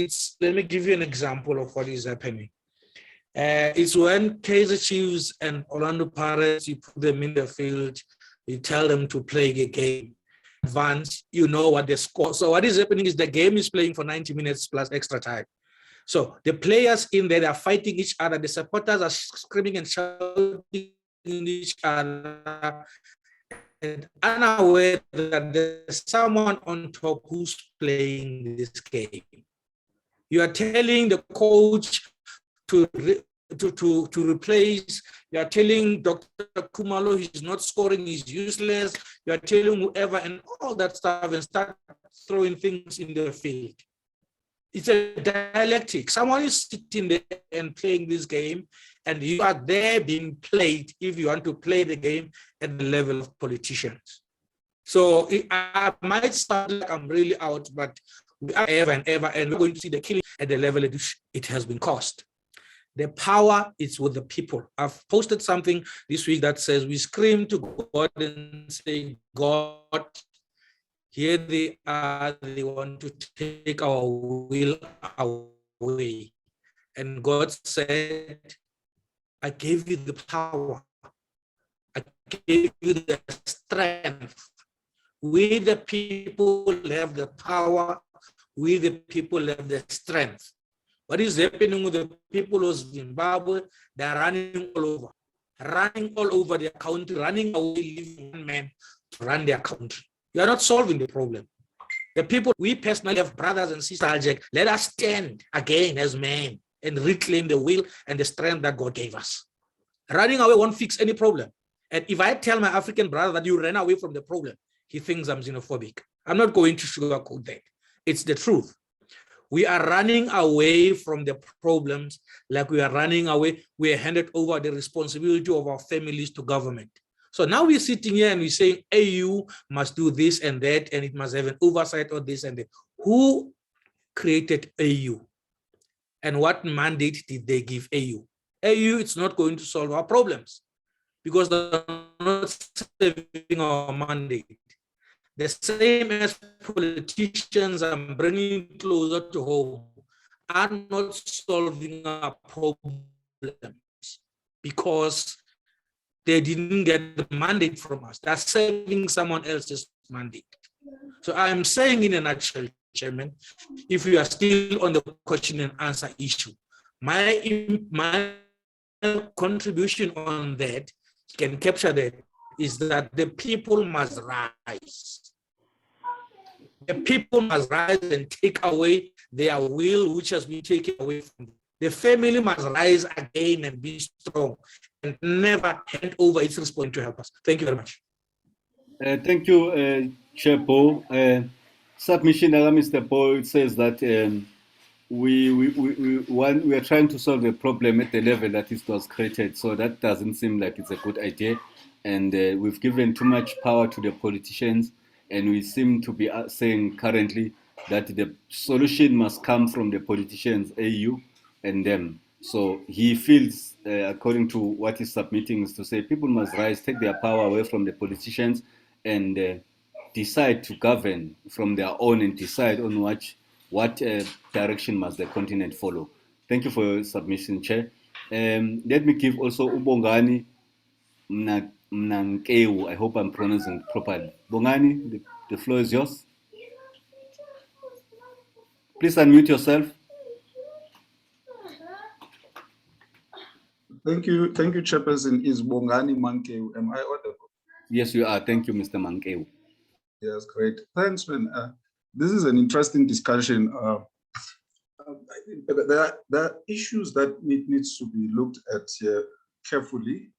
let me give you an example of what is happening. It's when Kaizer Chiefs and Orlando Pirates, you put them in the field, you tell them to play a game. Advance, you know what the score. So what is happening is the game is playing for 90 minutes plus extra time. So the players in there, they are fighting each other. The supporters are screaming and shouting at each other, and unaware that there's someone on top who's playing this game. You are telling the coach to replace, you are telling Dr. Kumalo he's not scoring, he's useless, you are telling whoever and all that stuff, and start throwing things in the field. It's a dialectic. Someone is sitting there and playing this game, and you are there being played if you want to play the game at the level of politicians. So I might sound like I'm really out, but we are ever and ever, and we're going to see the killing at the level at which it has been caused. The power is with the people. I've posted something this week that says we scream to God and say, God, here they are, they want to take our will away. And God said, I gave you the power. I gave you the strength. We the people have the power. We the people have the strength. What is happening with the people of Zimbabwe? They're running all over their country, running away, leaving one man to run their country. You are not solving the problem. The people, we personally have brothers and sisters, let us stand again as men and reclaim the will and the strength that God gave us. Running away won't fix any problem. And if I tell my African brother that you ran away from the problem, he thinks I'm xenophobic. I'm not going to sugarcoat that. It's the truth. We are running away from the problems like we are running away. We are handed over the responsibility of our families to government. So now we're sitting here and we're saying AU must do this and that, and it must have an oversight of this and that. Who created AU? And what mandate did they give AU? AU, it's not going to solve our problems because they're not serving our mandate. The same as politicians I'm bringing closer to home are not solving our problems because they didn't get the mandate from us. They're serving someone else's mandate. So I'm saying in a nutshell, Chairman, if you are still on the question and answer issue, my contribution on that, can capture that, is that the people must rise. The people must rise and take away their will, which has been taken away from them. The family must rise again and be strong and never hand over its responsibility to help us. Thank you very much.
Thank you, Chair Paul. Submission, Mr. Paul, it says that we are trying to solve a problem at the level that it was created. So that doesn't seem like it's a good idea. And we've given too much power to the politicians. And we seem to be saying currently that the solution must come from the politicians, AU, and them. So he feels, according to what he's submitting, is to say people must rise, take their power away from the politicians, and decide to govern from their own and decide on what direction must the continent follow. Thank you for your submission, Chair. Let me give also Ubongani Mnankeu, I hope I'm pronouncing it properly. Bongani, the floor is yours. Please unmute yourself.
Thank you, Chairperson. Is Bongani Mankeu? Am I audible?
Yes, you are. Thank you, Mr. Mankeu.
Yes, great. Thanks, man. This is an interesting discussion. There are issues that needs to be looked at here carefully.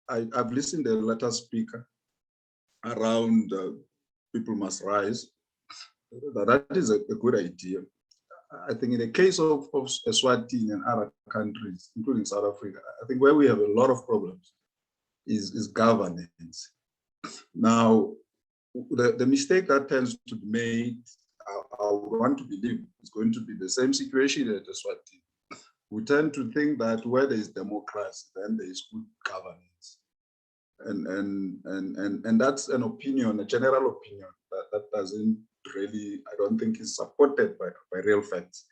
I've listened to the latter speaker around people must rise. That is a good idea. I think in the case of Eswatini and other countries, including South Africa, I think where we have a lot of problems is governance. Now, the mistake that tends to be made, I would want to believe it's going to be the same situation at Eswatini. We tend to think that where there is democracy, then there is good governance. And that's an opinion, a general opinion that doesn't really, I don't think is supported by real facts.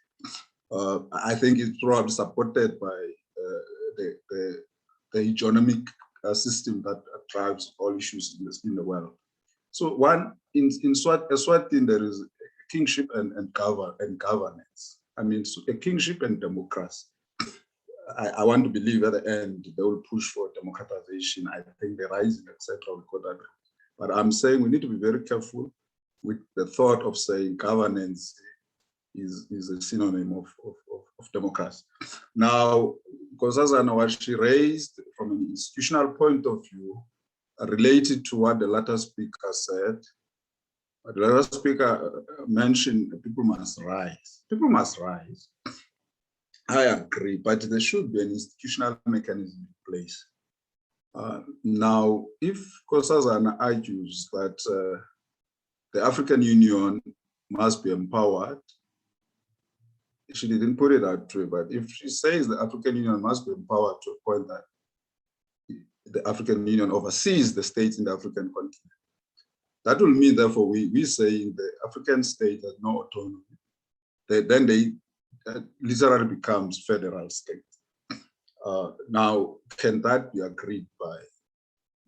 I think it's probably supported by the economic system that drives all issues in the world. So one, in Eswatini, there is kingship and governance. I mean, so a kingship and democracy. I want to believe at the end they will push for democratization. I think the rising, etc. will go that way. But I'm saying we need to be very careful with the thought of saying governance is a synonym of democracy. Now, Nkosazana, what she raised from an institutional point of view, related to what the latter speaker said. The latter speaker mentioned people must rise. People must rise. I agree, but there should be an institutional mechanism in place. Now, if Nkosazana argues that the African Union must be empowered, she didn't put it that way, but if she says the African Union must be empowered to a point that the African Union oversees the states in the African continent, that will mean, therefore, we saying the African state has no autonomy. Then they literally becomes federal state. Now, can that be agreed by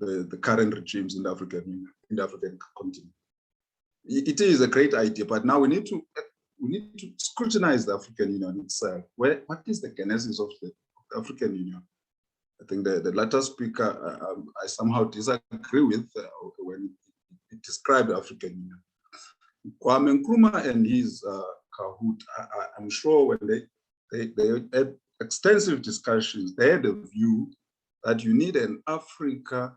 the current regimes in the African Union, in the African continent? It is a great idea, but now we need to scrutinize the African Union itself. What is the genesis of the African Union? I think the latter speaker, I somehow disagree with when he described the African Union. Kwame Nkrumah and his Kahoot, I'm sure when they had extensive discussions, they had a view that you need an Africa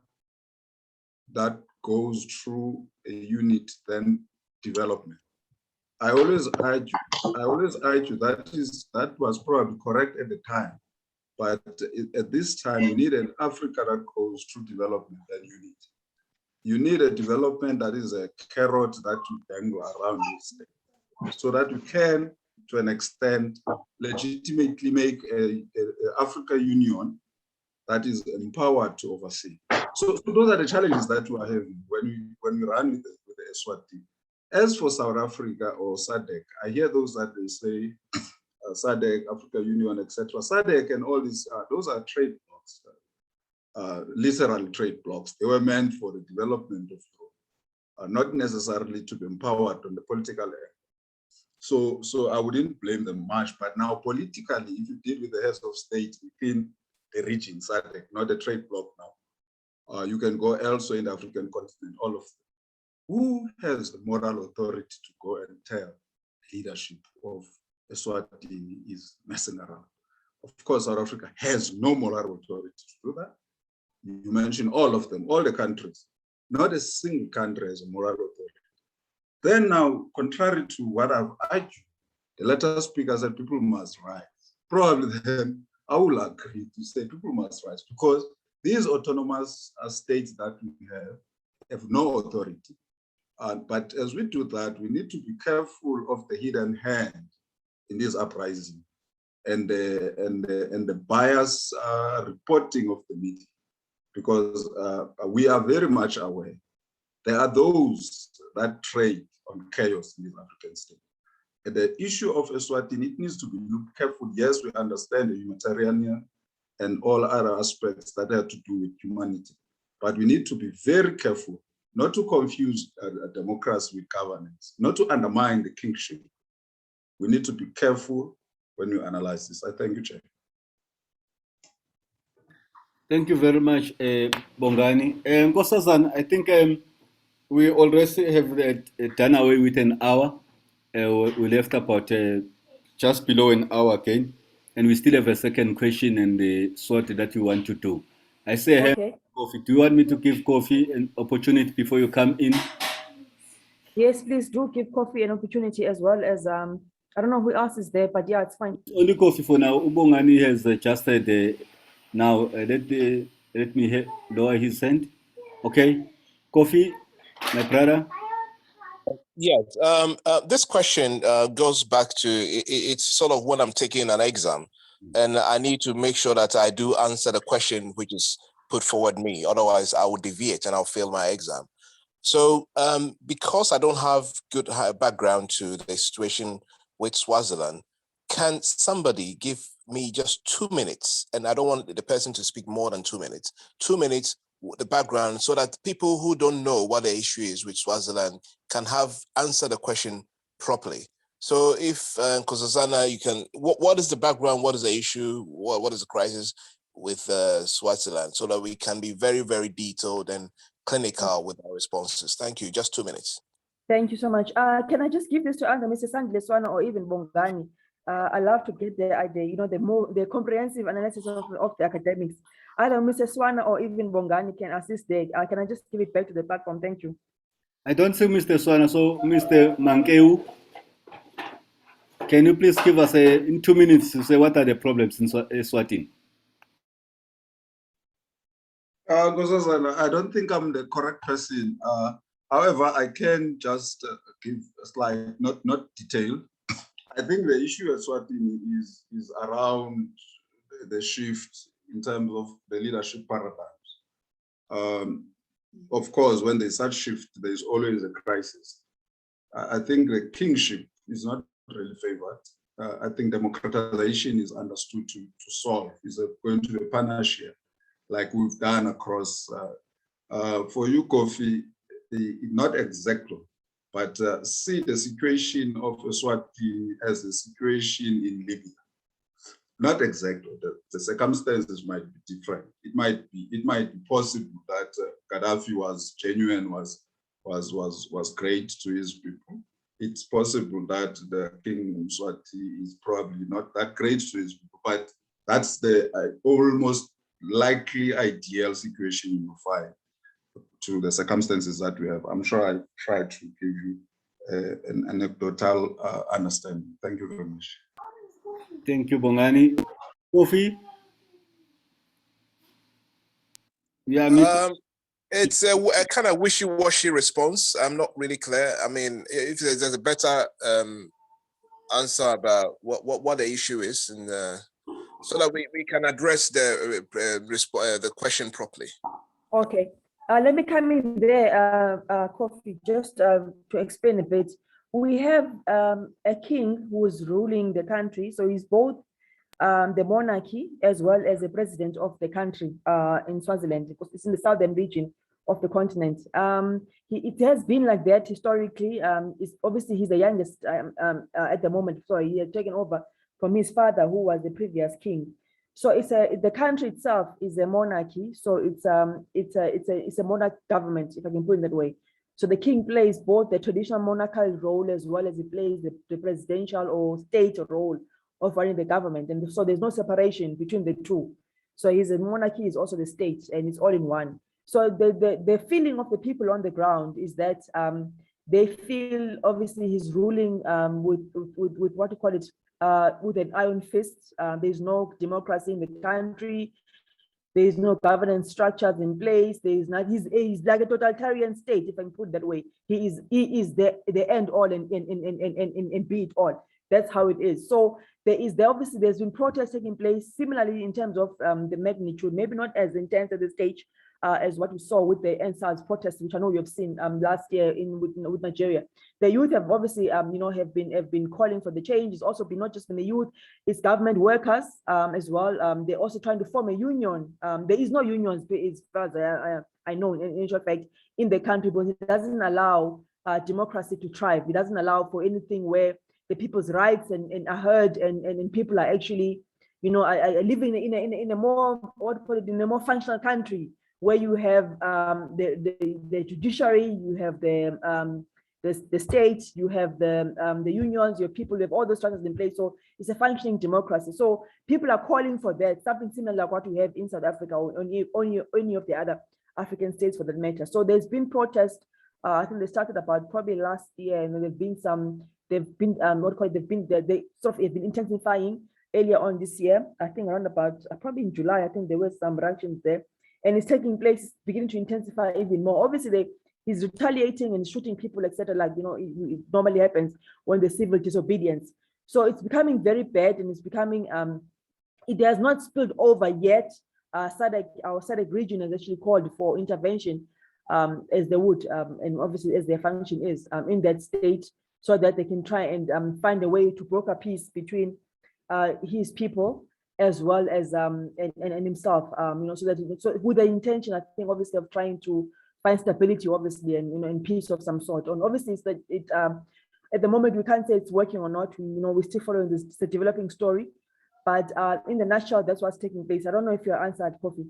that goes through a unit, then development. I always argue that was probably correct at the time, but at this time we need an Africa that goes through development and unity. You need a development that is a carrot that you dangle around this, so that you can, to an extent, legitimately make a African Union that is empowered to oversee. So those are the challenges that we are having when we run with the Eswatini. As for South Africa or SADC, I hear those that they say SADC, African Union, etc. SADC and all these, those are trade blocks, literal trade blocks. They were meant for the development of Europe, not necessarily to be empowered on the political end. So I wouldn't blame them much. But now politically, if you deal with the heads of state within the region, SADC, not a trade bloc now, you can go elsewhere in the African continent, all of them. Who has the moral authority to go and tell leadership of Eswatini is messing around? Of course, South Africa has no moral authority to do that. You mentioned all of them, all the countries. Not a single country has a moral authority. Then now, contrary to what I've argued, the latter speaker said people must rise. Probably then I will agree to say people must rise because these autonomous states that we have no authority. But as we do that, we need to be careful of the hidden hand in this uprising and the bias reporting of the media, because we are very much aware there are those that trade on chaos in these African states. And the issue of Eswatini, it needs to be looked careful. Yes, we understand the humanitarian and all other aspects that have to do with humanity, but we need to be very careful not to confuse democracy with governance, not to undermine the kingship. We need to be careful when we analyze this. I thank you, Chair.
Thank you very much, Bongani. Nkosazana, I think we already have done away with an hour. We left about just below an hour again, and we still have a second question and the sort that you want to do. I say, hey,
Okay.
Kofi, do you want me to give Kofi an opportunity before you come in?
Yes, please do give Kofi an opportunity as well as I don't know who else is there, but yeah, it's fine.
Only Kofi for now. Ubongani has just said now. Let me lower his hand. Okay, Kofi, my brother.
Yes. This question goes back to it's sort of when I'm taking an exam, and I need to make sure that I do answer the question which is put forward me. Otherwise, I will deviate and I'll fail my exam. So, because I don't have good background to the situation with Swaziland, can somebody give me just 2 minutes? And I don't want the person to speak more than 2 minutes. 2 minutes, the background, so that people who don't know what the issue is with Swaziland can have answer the question properly. So, if Nkosazana, you can, what is the background? What is the issue? What is the crisis with Swaziland? So that we can be very, very detailed and clinical with our responses. Thank you. Just 2 minutes.
Thank you so much. Can I just give this to either Mr. Sandleswana or even Bongani? I love to get the idea, you know, the comprehensive analysis of the academics. Either Mr. Swana or even Bongani can assist there. Can I just give it back to the platform? Thank you.
I don't see Mr. Swana, so Mr. Mankeu, can you please give us in 2 minutes to say what are the problems in Swatini?
Nkosazana, I don't think I'm the correct person. However, I can just give a slide, not detail. I think the issue at Swatini is around the shift in terms of the leadership paradigms. Of course, when there's such shift, there's always a crisis. I think the kingship is not really favored. I think democratization is understood to solve, is going to be a panacea, like we've done across. For you, Kofi, not exactly, but see the situation of Eswatini as a situation in Libya. Not exactly. The circumstances might be different. It might be possible that Gaddafi was genuine, was great to his people. It's possible that the king of Mswati is probably not that great to his people, but that's the almost likely ideal situation you will find to the circumstances that we have. I'm sure I tried to give you an anecdotal understanding. Thank you very much.
Thank you, Bongani. Kofi? Yeah,
it's a kind of wishy-washy response. I'm not really clear. I mean, if there's a better answer about what the issue is, and so that we can address the question properly.
Okay. Let me come in there, Kofi, just to explain a bit. We have a king who is ruling the country. So he's both the monarchy as well as the president of the country in Swaziland, because it's in the southern region of the continent. It has been like that historically. It's obviously he's the youngest at the moment. So he had taken over from his father, who was the previous king. So the country itself is a monarchy. So it's a monarch government, if I can put it that way. So the king plays both the traditional monarchical role as well as he plays the presidential or state role of running the government. And so there's no separation between the two. So he's a monarchy, is also the state, and it's all in one. So the feeling of the people on the ground is that they feel obviously he's ruling with what you call it, with an iron fist. There's no democracy in the country. There's no governance structures in place. He's like a totalitarian state, if I can put it that way. He is the end all and be it all. That's how it is. So obviously there's been protests taking place similarly in terms of the magnitude, maybe not as intense at the stage as what we saw with the NSAS protests, which I know you have seen last year with Nigeria. The youth have obviously have been calling for the change. It's also been not just been the youth, it's government workers as well. They're also trying to form a union. There is no unions, as far as I know, in actual fact, in the country, but it doesn't allow democracy to thrive. It doesn't allow for anything where the people's rights and are heard and people are actually I live in a more, in a more functional country where you have the judiciary, you have the state, you have the unions, your people, you have all those structures in place. So it's a functioning democracy. So people are calling for that, something similar like what we have in South Africa or any of the other African states for that matter. So there's been protests. I think they started about probably last year, and they've been they sort of have been intensifying earlier on this year. I think around about probably in July, I think there were some ructions there, and it's taking place, beginning to intensify even more. Obviously, he's retaliating and shooting people, etc. Like, it normally happens when there's civil disobedience. So it's becoming very bad, and it's becoming, it has not spilled over yet. Our SADC region has actually called for intervention, as they would, and obviously as their function is in that state, so that they can try and find a way to broker peace between his people as well as and himself, so with the intention, I think, obviously, of trying to find stability, obviously, and and peace of some sort. And obviously, it's that it at the moment we can't say it's working or not. We're still following this. It's a developing story, but in the nutshell, that's what's taking place. I don't know if you're answered, Kofi.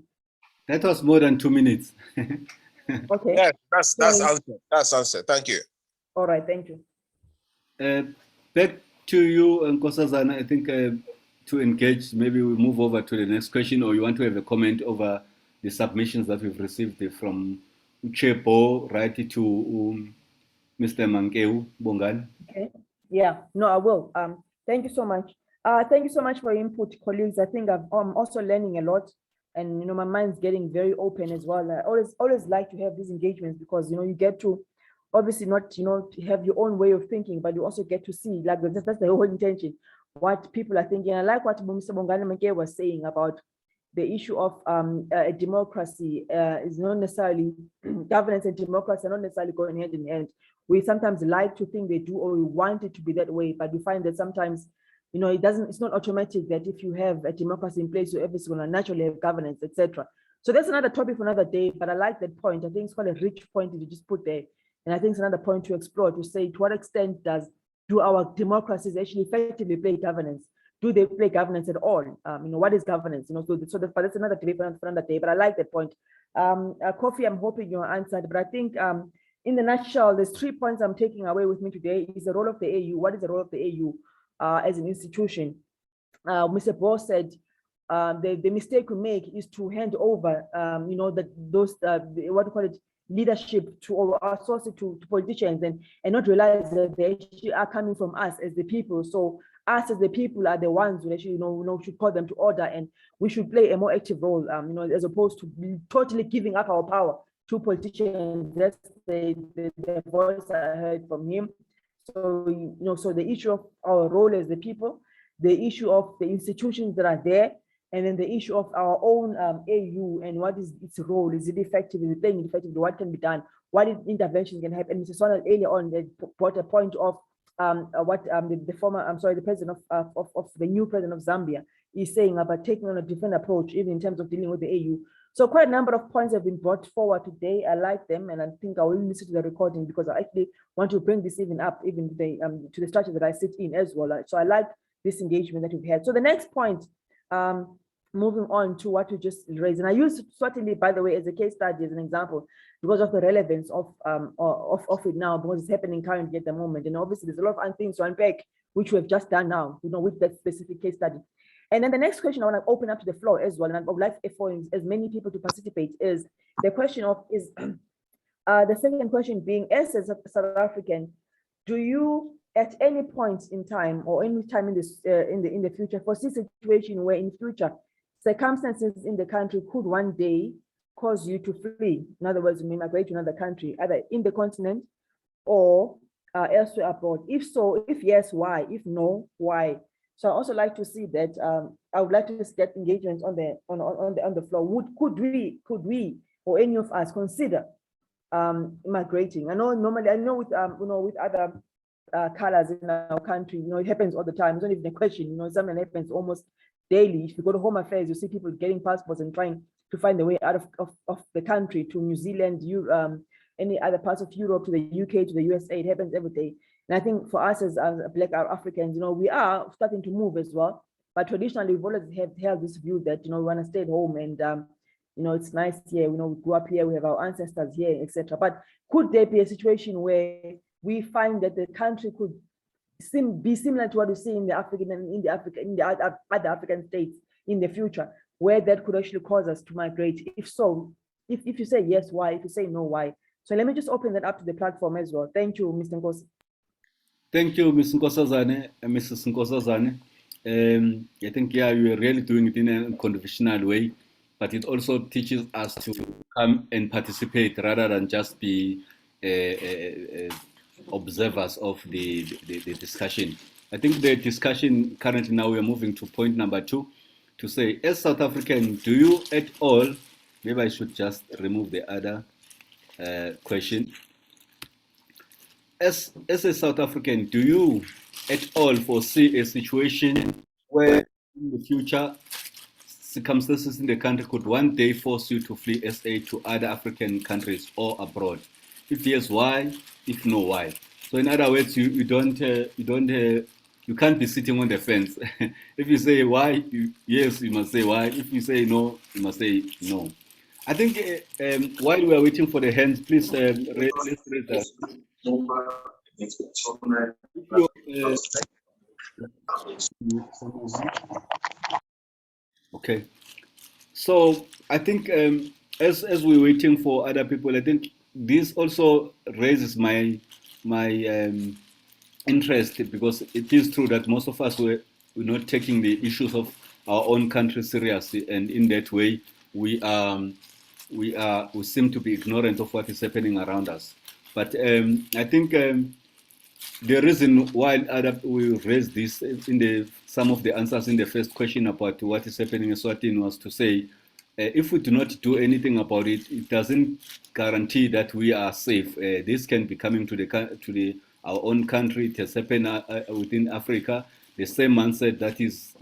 That was more than 2 minutes.
Okay.
Yeah, that's answered. That's answered. Thank you.
All right, thank you.
Back to you, Nkosazana. I think to engage, maybe we move over to the next question, or you want to have a comment over the submissions that we've received from Uchepo, right, to Mr. Mankeu Bongani.
Okay. Yeah, no, I will. Thank you so much. Thank you so much for your input, colleagues. I think I'm also learning a lot, and my mind's getting very open as well. I always like to have these engagements, because you get to obviously not have your own way of thinking, but you also get to see, like, that's the whole intention, what people are thinking. I like what Mr. Bongani was saying about the issue of a democracy is not necessarily governance and democracy are not necessarily going hand in hand. We sometimes like to think they do, or we want it to be that way, but we find that sometimes it's not automatic that if you have a democracy in place, you're obviously going to naturally have governance, etc. So that's another topic for another day, but I like that point. I think it's quite a rich point that you just put there. And I think it's another point to explore, to say, to what extent do our democracies actually effectively play governance? Do they play governance at all? What is governance? But that's another debate for another day, but I like that point. Kofi, I'm hoping you answered, but I think in the nutshell, there's 3 points I'm taking away with me today. Is the role of the AU. What is the role of the AU as an institution? Mr. Bo said the mistake we make is to hand over, leadership to, or outsource it to politicians, and not realize that they actually are coming from us as the people. So us as the people are the ones who actually should call them to order, and we should play a more active role, as opposed to totally giving up our power to politicians. That's the voice I heard from him. So so the issue of our role as the people, the issue of the institutions that are there, and then the issue of our own AU and what is its role. Is it effective? Is it playing effectively? What can be done? What interventions can happen? And Mr. Sonal earlier on brought a point of what the president of the new president of Zambia is saying about taking on a different approach, even in terms of dealing with the AU. So quite a number of points have been brought forward today. I like them, and I think I will listen to the recording, because I actually want to bring this even up, even to the structure that I sit in as well. So I like this engagement that we've had. So the next point, moving on to what you just raised, and I use Swatini, by the way, as a case study, as an example, because of the relevance of it now, because it's happening currently at the moment. And obviously there's a lot of things to unpack, which we've just done now, with that specific case study. And then the next question I want to open up to the floor as well, and I would like for as many people to participate, is the question of, the second question being, as a South African, do you at any point in time, or any time in this in the future, foresee a situation where in future circumstances in the country could one day cause you to flee? In other words, you may migrate to another country, either in the continent or elsewhere abroad. If so, if yes, why? If no, why? So I also like to see that. I would like to get engagement on the floor. Could we or any of us consider migrating? I know with with other colors in our country, it happens all the time. It's not even a question. Something happens almost daily. If you go to Home Affairs, you see people getting passports and trying to find a way out of the country to New Zealand, any other parts of Europe, to the UK, to the USA. It happens every day. And I think for us as Black Africans, we are starting to move as well. But traditionally, we've always held this view that, we want to stay at home and, it's nice here, we grew up here, we have our ancestors here, etc. But could there be a situation where we find that the country could be similar to what you see in the other African states in the future, where that could actually cause us to migrate? If so, if you say yes, why? If you say no, why? So let me just open that up to the platform as well. Thank you, Mr. Nkosi.
Thank you, Ms. Nkosazana, Mrs. Nkosazana. I think, yeah, you are really doing it in a unconventional way, but it also teaches us to come and participate rather than just be observers of the discussion. I think the discussion currently now we are moving to point number 2, to say, as South African, do you at all, maybe I should just remove the other question. As a South African, do you at all foresee a situation where in the future circumstances in the country could one day force you to flee SA to other African countries or abroad? If yes, why? If no, why? So in other words, you can't be sitting on the fence. If you say why, yes, you must say why. If you say no, you must say no. I think while we are waiting for the hands, please let's raise that. Okay, so I think as we're waiting for other people, I think this also raises my interest, because it is true that most of us we're not taking the issues of our own country seriously, and in that way we seem to be ignorant of what is happening around us. But I think the reason why we raised this in some of the answers in the first question about what is happening in Eswatini was to say, if we do not do anything about it, it doesn't guarantee that we are safe. This can be coming to our own country. It has happened within Africa. The same mindset that is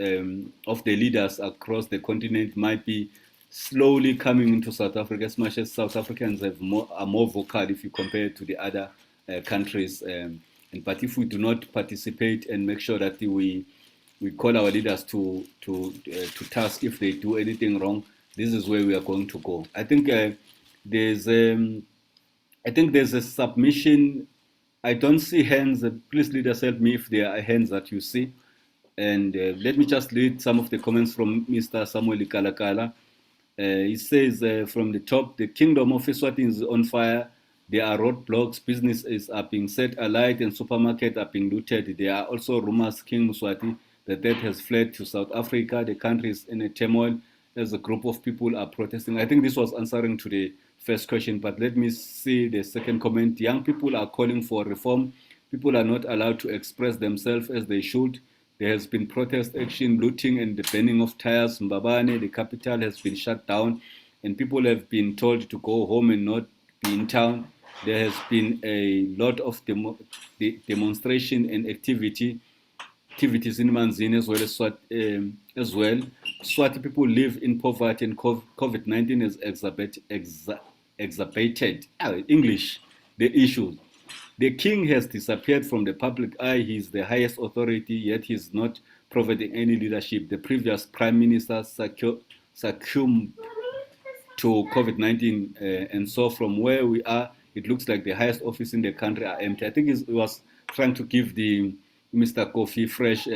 of the leaders across the continent might be slowly coming into South Africa, as much as South Africans are more vocal if you compare it to the other countries. But if we do not participate and make sure that we call our leaders to task if they do anything wrong, this is where we are going to go. I think there's a submission. I don't see hands. Please, leaders, help me if there are hands that you see. And let me just read some of the comments from Mr. Samuel Kalakala. He says from the top, the kingdom of Eswatini is on fire. There are roadblocks, businesses are being set alight, and supermarkets are being looted. There are also rumors, King Mswati, that has fled to South Africa. The country is in a turmoil as a group of people are protesting. I think this was answering to the first question, but let me see the second comment. Young people are calling for reform. People are not allowed to express themselves as they should. There has been protest action, looting, and the burning of tires. Mbabane, the capital, has been shut down, and people have been told to go home and not be in town. There has been a lot of demonstration and activities in Manzini as well. Swati people live in poverty, and COVID-19 has exacerbated the issue. The king has disappeared from the public eye. He is the highest authority, yet he is not providing any leadership. The previous prime minister succumbed to COVID-19, and so from where we are, it looks like the highest office in the country are empty. I think it was trying to give Mr. Kofi fresh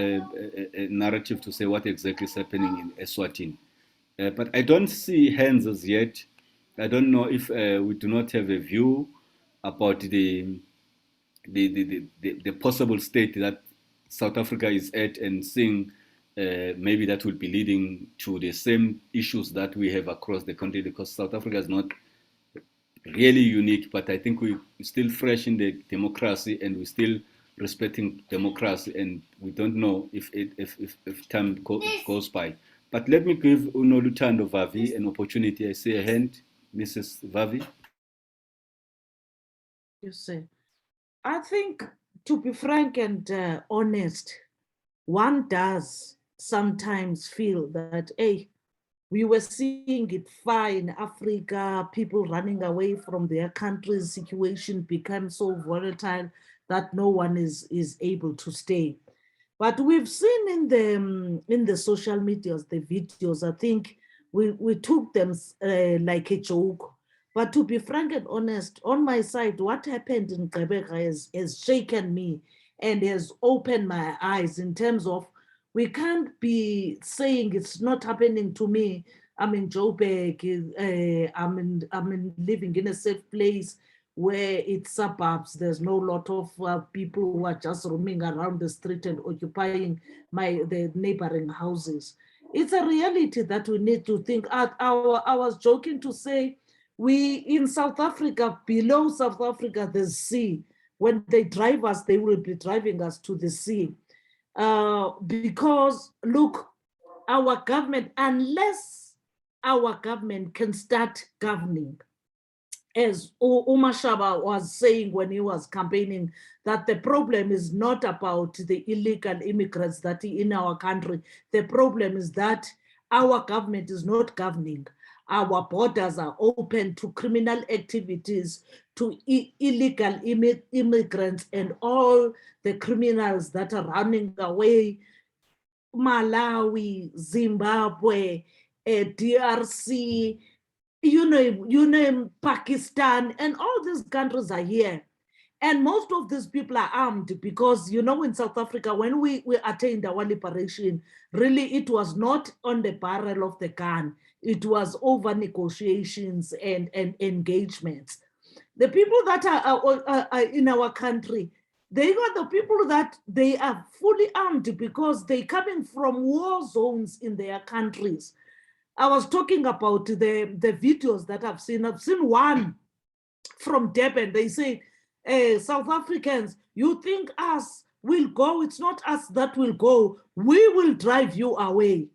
narrative to say what exactly is happening in Eswatini. But I don't see hands as yet. I don't know if we do not have a view about the possible state that South Africa is at, and seeing maybe that will be leading to the same issues that we have across the country, because South Africa is not really unique, but I think we're still fresh in the democracy, and we're still respecting democracy, and we don't know if time goes by. But let me give Unolutando Vavi an opportunity. I see a hand, Mrs. Vavi.
You say, I think, to be frank and honest, one does sometimes feel that, hey, we were seeing it far in Africa, people running away from their countries, situation became so volatile that no one is able to stay. But we've seen in the social medias, the videos, I think we took them like a joke. But to be frank and honest, on my side, what happened in Gqeberha has shaken me and has opened my eyes in terms of we can't be saying it's not happening to me. I'm in Joburg, I'm living in a safe place where it's suburbs. There's no lot of people who are just roaming around the street and occupying the neighboring houses. It's a reality that we need to think. I was joking to say, we in South Africa, below South Africa, there's sea. When they drive us, they will be driving us to the sea. Because look, our government, unless our government can start governing, as Umashaba was saying when he was campaigning, that the problem is not about the illegal immigrants that are in our country. The problem is that our government is not governing. Our borders are open to criminal activities, to illegal immigrants and all the criminals that are running away. Malawi, Zimbabwe, DRC, you name Pakistan, and all these countries are here. And most of these people are armed because, in South Africa, when we attained our liberation, really it was not on the barrel of the gun. It was over negotiations and engagements. The people that are in our country, they are the people that they are fully armed because they're coming from war zones in their countries. I was talking about the videos that I've seen. I've seen one from Durban. They say, South Africans, you think us will go? It's not us that will go. We will drive you away.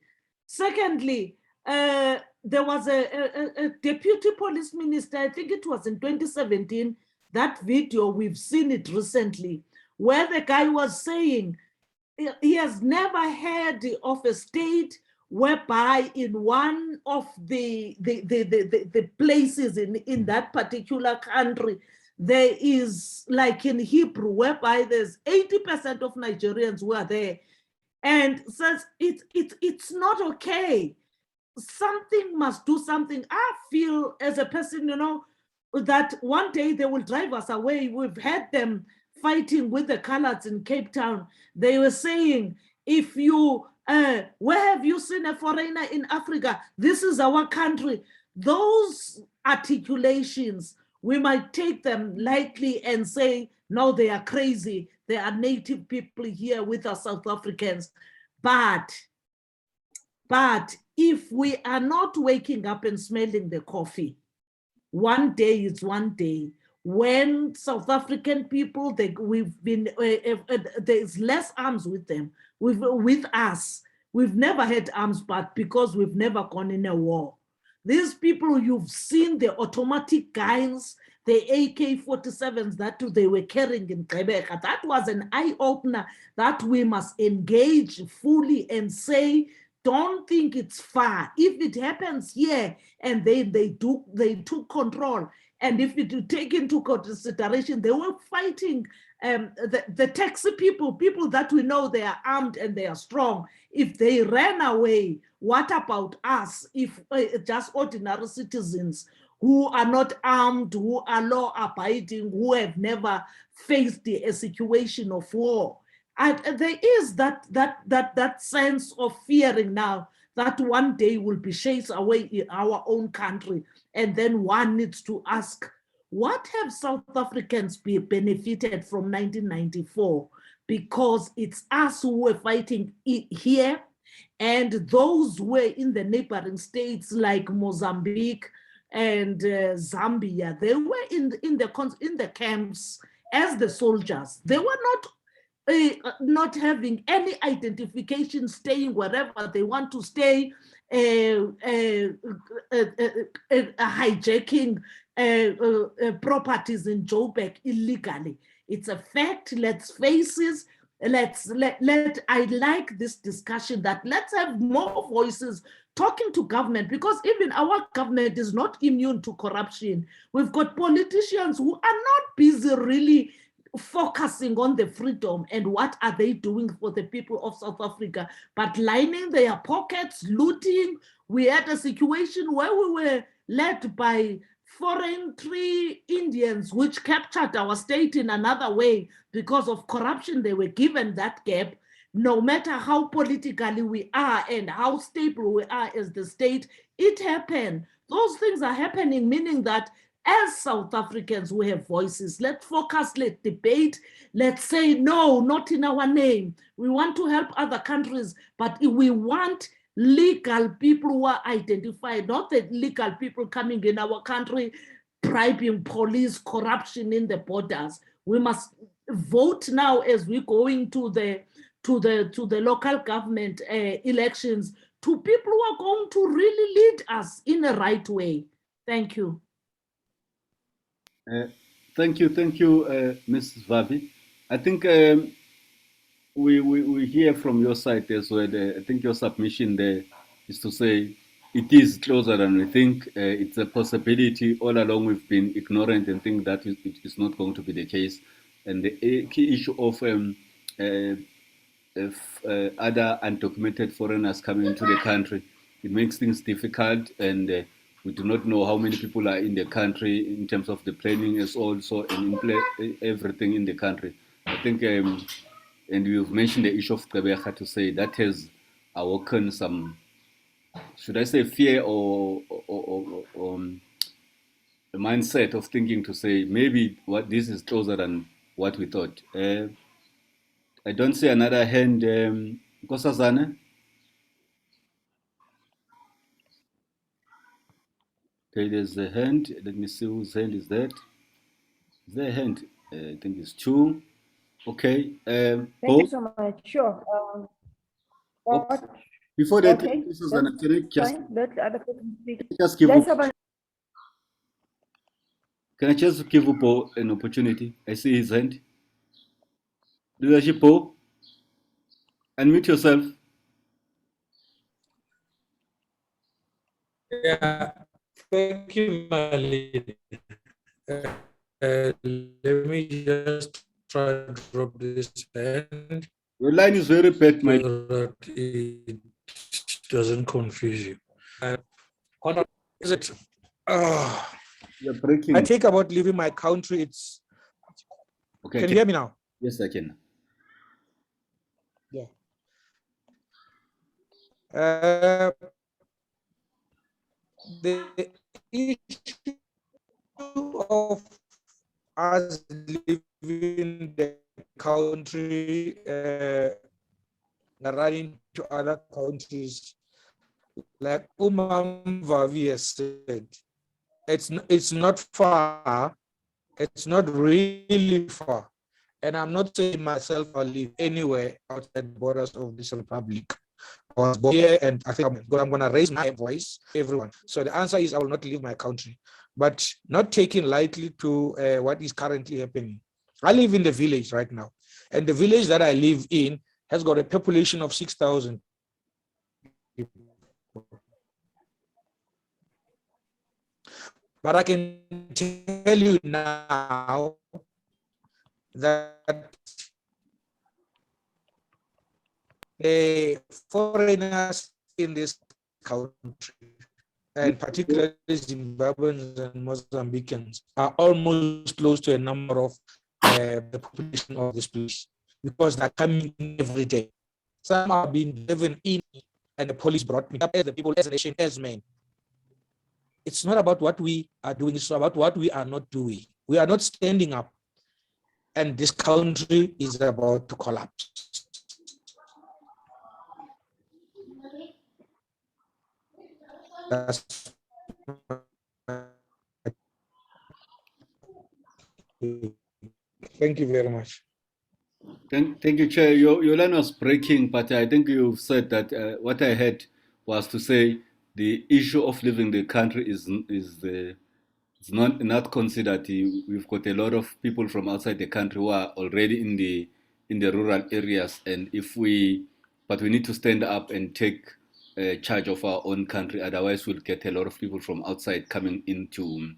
Secondly, there was a deputy police minister, I think it was in 2017, that video, we've seen it recently, where the guy was saying he has never heard of a state whereby in one of the places in that particular country, there is, like in Hebrew, whereby there's 80% of Nigerians who are there, and says it's not okay. Something must do something. I feel as a person, that one day they will drive us away. We've had them fighting with the coloreds in Cape Town. They were saying, if you, where have you seen a foreigner in Africa? This is our country. Those articulations, we might take them lightly and say, no, they are crazy. They are native people here with us South Africans. But if we are not waking up and smelling the coffee, one day is one day. When South African people, there's less arms with them, with us. We've never had arms, but because we've never gone in a war. These people, you've seen the automatic guns, the AK-47s that they were carrying in Gqeberha. That was an eye-opener that we must engage fully and say, don't think it's far. If it happens here and they took control, and if you take into consideration, they were fighting the taxi people that we know they are armed and they are strong. If they ran away, what about us? If just ordinary citizens who are not armed, who are law-abiding, who have never faced a situation of war? And there is that sense of fearing now that one day will be chased away in our own country. And then one needs to ask, what have South Africans benefited from 1994? Because it's us who were fighting here, and those who were in the neighboring states like Mozambique and Zambia, they were in the camps as the soldiers. They were not having any identification, staying wherever they want to stay, hijacking properties in Joburg illegally. It's a fact. Let's face it. I like this discussion that let's have more voices talking to government, because even our government is not immune to corruption. We've got politicians who are not busy really focusing on the freedom and what are they doing for the people of South Africa, but lining their pockets, looting. We had a situation where we were led by foreign free Indians, which captured our state in another way because of corruption. They were given that gap. No matter how politically we are and how stable we are as the state, it happened. Those things are happening, meaning that as South Africans, we have voices. Let's focus, let's debate, let's say, no, not in our name. We want to help other countries, but we want legal people who are identified, not the legal people coming in our country, bribing police, corruption in the borders. We must vote now as we're going to the local government elections, to people who are going to really lead us in the right way. Thank you.
Thank you, Mrs. Vavi. I think we hear from your side as well. I think your submission there is to say it is closer than we think. It's a possibility. All along we've been ignorant and think that it is not going to be the case. And the key issue of other undocumented foreigners coming into the country, it makes things difficult, and we do not know how many people are in the country in terms of the planning as also and everything in the country. I think, and you've mentioned the issue of Gqeberha to say that has awoken some, should I say, fear or a mindset of thinking to say maybe what this is closer than what we thought. I don't see another hand. Nkosazana? Okay, there's a hand. Let me see whose hand is that. Is there a hand? I think it's two. Okay.
Thank you so much. Sure.
Before that,
okay,
Nkosazana, can I just,
let the other person speak.
just give
Let's
up,
have
can I just give Upo an opportunity? I see his hand. Leadership Po, unmute yourself.
Yeah, thank you, Mali. Let me just try to drop this hand
Your line is very bad, my.
so that it doesn't confuse you. What is it?
You're breaking.
I think about leaving my country. It's
Okay.
Can you hear me now?
Yes, I can.
Yeah. The issue of us leaving the country, running to other countries, like Vavi has said, it's not far. It's not really far. And I'm not saying myself I'll live anywhere outside the borders of this republic. I was born here, and I think I'm going to raise my voice, everyone. So the answer is I will not leave my country, but not taking lightly to what is currently happening. I live in the village right now, and the village that I live in has got a population of 6,000 people. But I can tell you now that the foreigners in this country, and particularly Zimbabweans and Mozambicans, are almost close to a number of the population of this place, because they're coming in every day. Some are being driven in, and the police brought me up as the people, as a nation, as men. It's not about what we are doing, it's about what we are not doing. We are not standing up, and this country is about to collapse. That's Thank you very much.
Thank you, Chair. Your line was breaking, but I think you've said that what I heard was to say the issue of leaving the country is not considered. We've got a lot of people from outside the country who are already in the rural areas, and but we need to stand up and take charge of our own country. Otherwise, we'll get a lot of people from outside coming into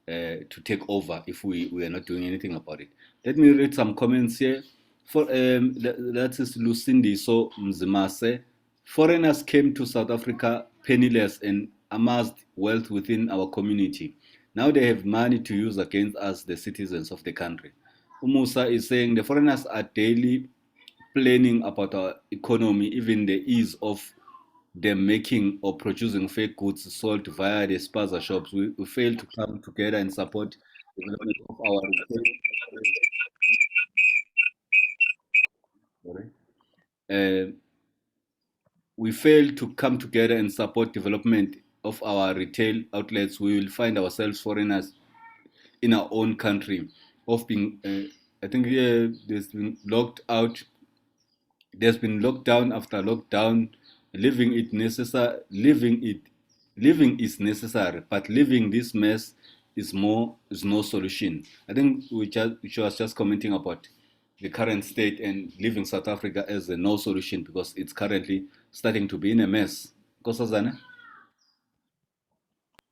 to take over if we are not doing anything about it. Let me read some comments here. For that is Lucindy So Mzimase. Foreigners came to South Africa penniless and amassed wealth within our community. Now they have money to use against us, the citizens of the country. Umusa is saying the foreigners are daily planning about our economy, even the ease of them making or producing fake goods sold via the spaza shops. We fail to come together and support the development of our we fail to come together and support development of our retail outlets. We will find ourselves foreigners in our own country of being I think there's been locked out. There's been lockdown after lockdown. Living is necessary, but living this mess is no solution. I think she was just commenting about the current state and leaving South Africa as a no solution because it's currently starting to be in a mess. Nkosazana?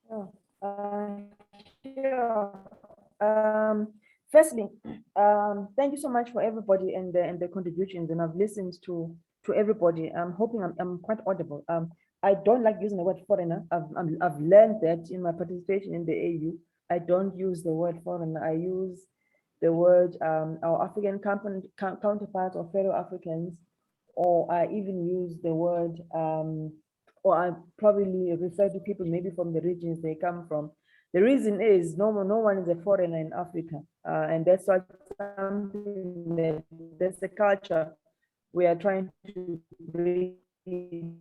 Sure. Firstly, thank you so much for everybody and the contributions, and I've listened to everybody. I'm hoping I'm quite audible. I don't like using the word foreigner. I've learned that in my participation in the AU. I don't use the word foreigner. I use the word our African counterparts or fellow Africans, or I even use the word or I probably refer to people maybe from the regions they come from. The reason is no one is a foreigner in Africa, and that's what something that's the culture we are trying to bring in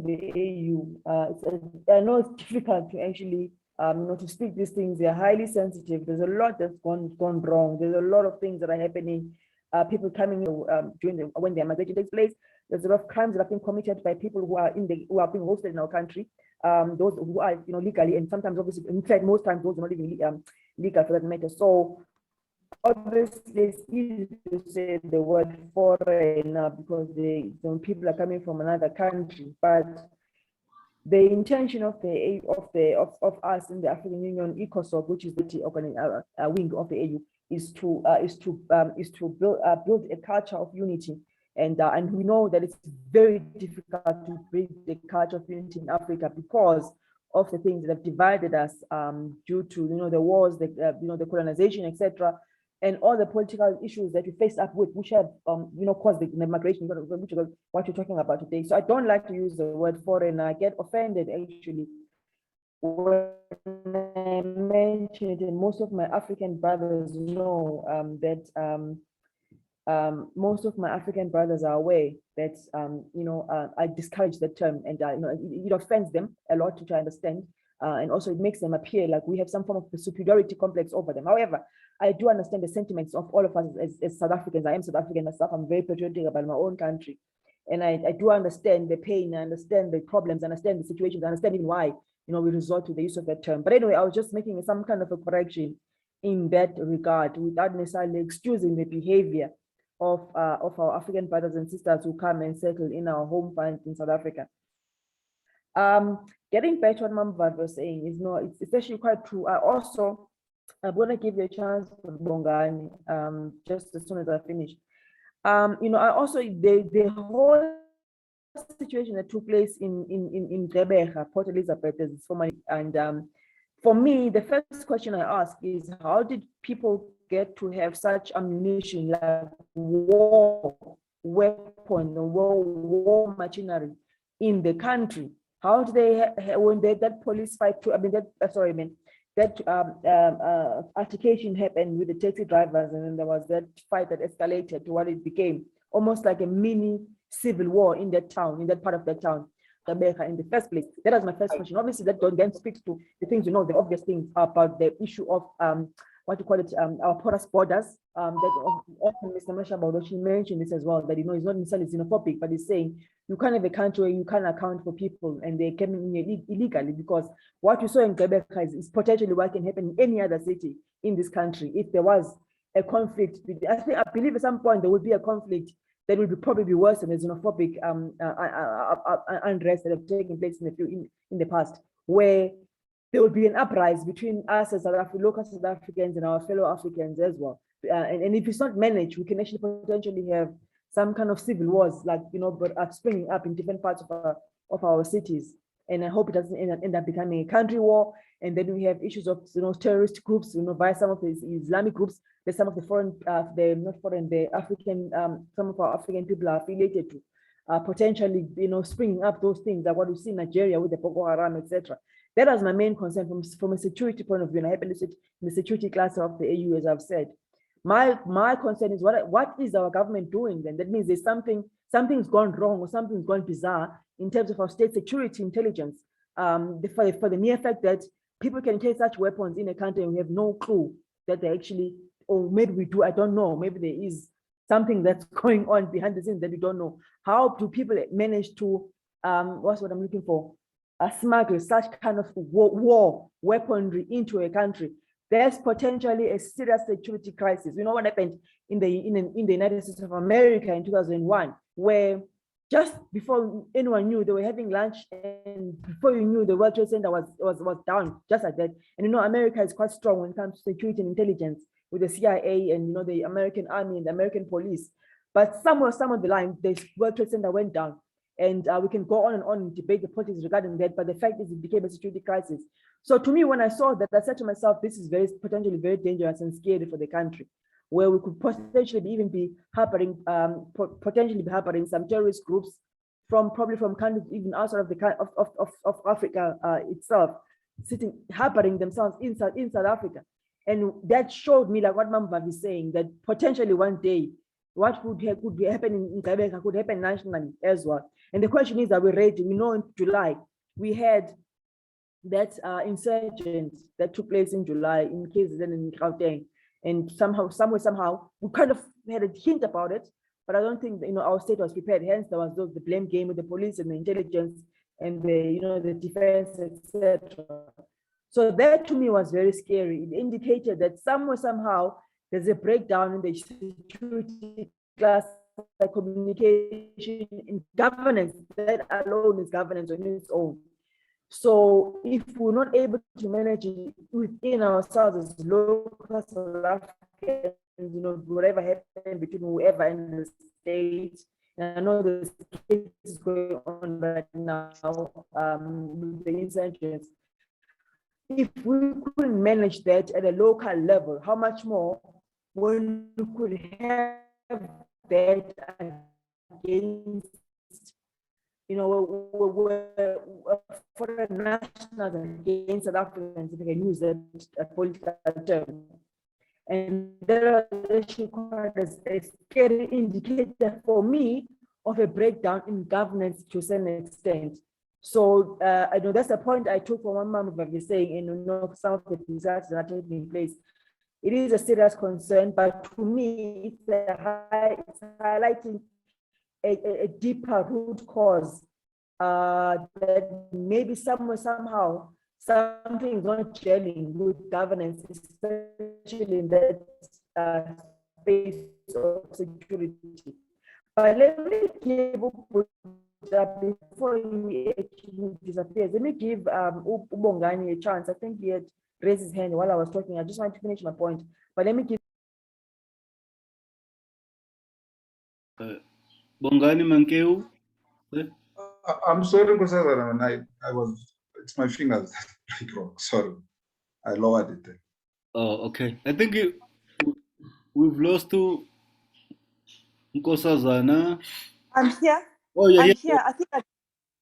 the AU. I know it's difficult to actually to speak these things. They're highly sensitive. There's a lot that's gone wrong. There's a lot of things that are happening. People coming when the migration takes place. There's a lot of crimes that have been committed by people who are who are being hosted in our country. Those who are legally, and sometimes obviously, in fact, most times those are not even legal for that matter. So obviously it's easy to say the word foreigner because people are coming from another country, but the intention of us in the African Union Ecosoc, which is the wing of the AU, is to build a culture of unity. And we know that it's very difficult to bring the culture of unity in Africa because of the things that have divided us due to the wars, the colonization, etc., and all the political issues that we face up with, which have caused the migration, which is what you're talking about today. So I don't like to use the word foreign. I get offended actually when I mention it, and most of my African brothers know that. Most of my African brothers are aware that I discourage the term, and it offends them a lot to try to understand, and also it makes them appear like we have some form of superiority complex over them. However, I do understand the sentiments of all of us as South Africans. I am South African myself. I'm very patriotic about my own country, and I do understand the pain. I understand the problems. I understand the situations. I understand even why we resort to the use of that term. But anyway, I was just making some kind of a correction in that regard, without necessarily excusing the behavior of our African brothers and sisters who come and settle in our home in South Africa. Getting back to what Mamvad was saying it's actually quite true. I'm going to give you a chance for Bongani just as soon as I finish. I also the whole situation that took place in Gqeberha, Port Elizabeth, as it's formerly, and for me, the first question I ask is, how did people get to have such ammunition, like war weapon, war machinery in the country? How do they, when that police fight, that altercation happened with the taxi drivers, and then there was that fight that escalated to what it became almost like a mini civil war in that town, in that part of the town, America, in the first place. That was my first question. Obviously, that then speaks to the things, the obvious things about the issue of our porous borders. That often Mr. Mashabadoshi mentioned this as well, that it's not necessarily xenophobic, but it's saying you can't have a country where you can't account for people and they came in illegally, because what we saw in Quebec is potentially what can happen in any other city in this country. If there was a conflict, I believe at some point there will be a conflict that will probably be worse than the xenophobic unrest that have taken place in the past, where there will be an uprising between us as local South Africans and our fellow Africans as well. And if it's not managed, we can actually potentially have some kind of civil wars, like, but springing up in different parts of our cities. And I hope it doesn't end up becoming a country war. And then we have issues of, terrorist groups, by some of the Islamic groups, that some of the the African, some of our African people are affiliated to, potentially, springing up those things, like what we see in Nigeria with the Boko Haram, etc. That was my main concern from a security point of view, and I happen to sit in the security class of the AU, as I've said. My concern is what is our government doing then? That means there's something's gone wrong or something's gone bizarre in terms of our state security intelligence. For the mere fact that people can carry such weapons in a country and we have no clue that they actually, or maybe we do, I don't know, maybe there is something that's going on behind the scenes that we don't know. How do people manage to, what's what I'm looking for? Smuggle such kind of war weaponry into a country? There's potentially a serious security crisis. You know what happened in the United States of America in 2001, where just before anyone knew, they were having lunch, and before you knew, the World Trade Center was down, just like that. And America is quite strong when it comes to security and intelligence, with the CIA and the American Army and the American police. But somewhere of the line, the World Trade Center went down. And we can go on and on and debate the politics regarding that, but the fact is it became a security crisis. So to me, when I saw that, I said to myself, this is potentially very dangerous and scary for the country, where we could potentially even be harboring, some terrorist groups probably from countries even outside of Africa itself, harboring themselves in South Africa. And that showed me, like what Mamva is saying, that potentially one day, what could happen in Gqeberha could happen nationally as well. And the question is, are we ready? We know in July, we had that insurgent that took place in July in KZN and in Gauteng. And somehow, we kind of had a hint about it, but I don't think our state was prepared. Hence, there was the blame game with the police and the intelligence and the defense, etc. So that to me was very scary. It indicated that somehow, there's a breakdown in the security class, communication, in governance. That alone is governance on its own. So if we're not able to manage it within ourselves as local South Africans, whatever happened between whoever and the state, and I know there's cases going on right now with the insurgents. If we couldn't manage that at a local level, how much more when we could have that against, foreign nationals against South Africans, if we can use that political term. And there are actually quite a scary indicator for me of a breakdown in governance to some extent. So I know that's a point I took from one Mama was saying, and some of the disasters that are taking place. It is a serious concern, but to me, it's highlighting a deeper root cause that maybe somehow something is not gelling with governance, especially in that space of security. But let me give, before he actually disappears, let me give Ubongani a chance. I think he had raised his hand while I was talking. I just want to finish my point, but let me give.
Bongani Mankeu.
I'm sorry, Nkosazana, it's my fingers that break rock. Sorry, I lowered it.
Oh, okay. I think we've lost to Nkosazana.
I'm here.
Oh, yeah,
I'm here. I think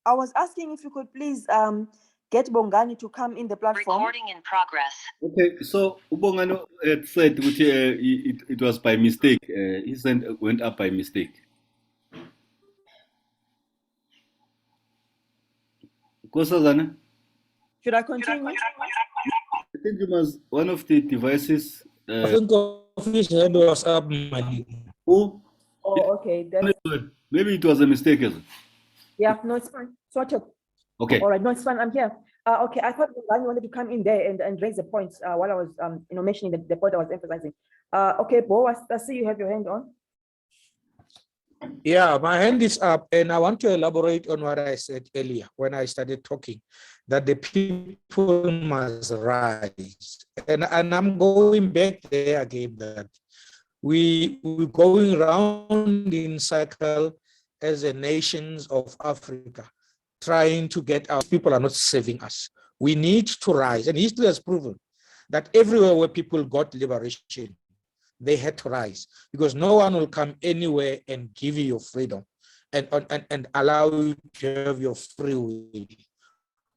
I was asking if you could please get Bongani to come in the platform.
Recording in progress.
Okay, so Ubongani had said it was by mistake. His hand went up by mistake. Nkosazana?
Should I continue?
I think you must, one of the devices.
I think his hand was up, man.
Oh,
okay.
Maybe it was a mistake.
Yeah, no, it's fine. Sorted.
Okay.
All right, no, it's fine. I'm here. Okay, I thought Bongani wanted to come in there and raise the points while I was mentioning the point I was emphasizing. Okay, Bo, I see you have your hand on.
Yeah, my hand is up, and I want to elaborate on what I said earlier when I started talking, that the people must rise. And I'm going back there again, that we're going round in circle as a nations of Africa, trying to get our people are not saving us. We need to rise. And history has proven that everywhere where people got liberation, they had to rise, because no one will come anywhere and give you your freedom and allow you to have your free will.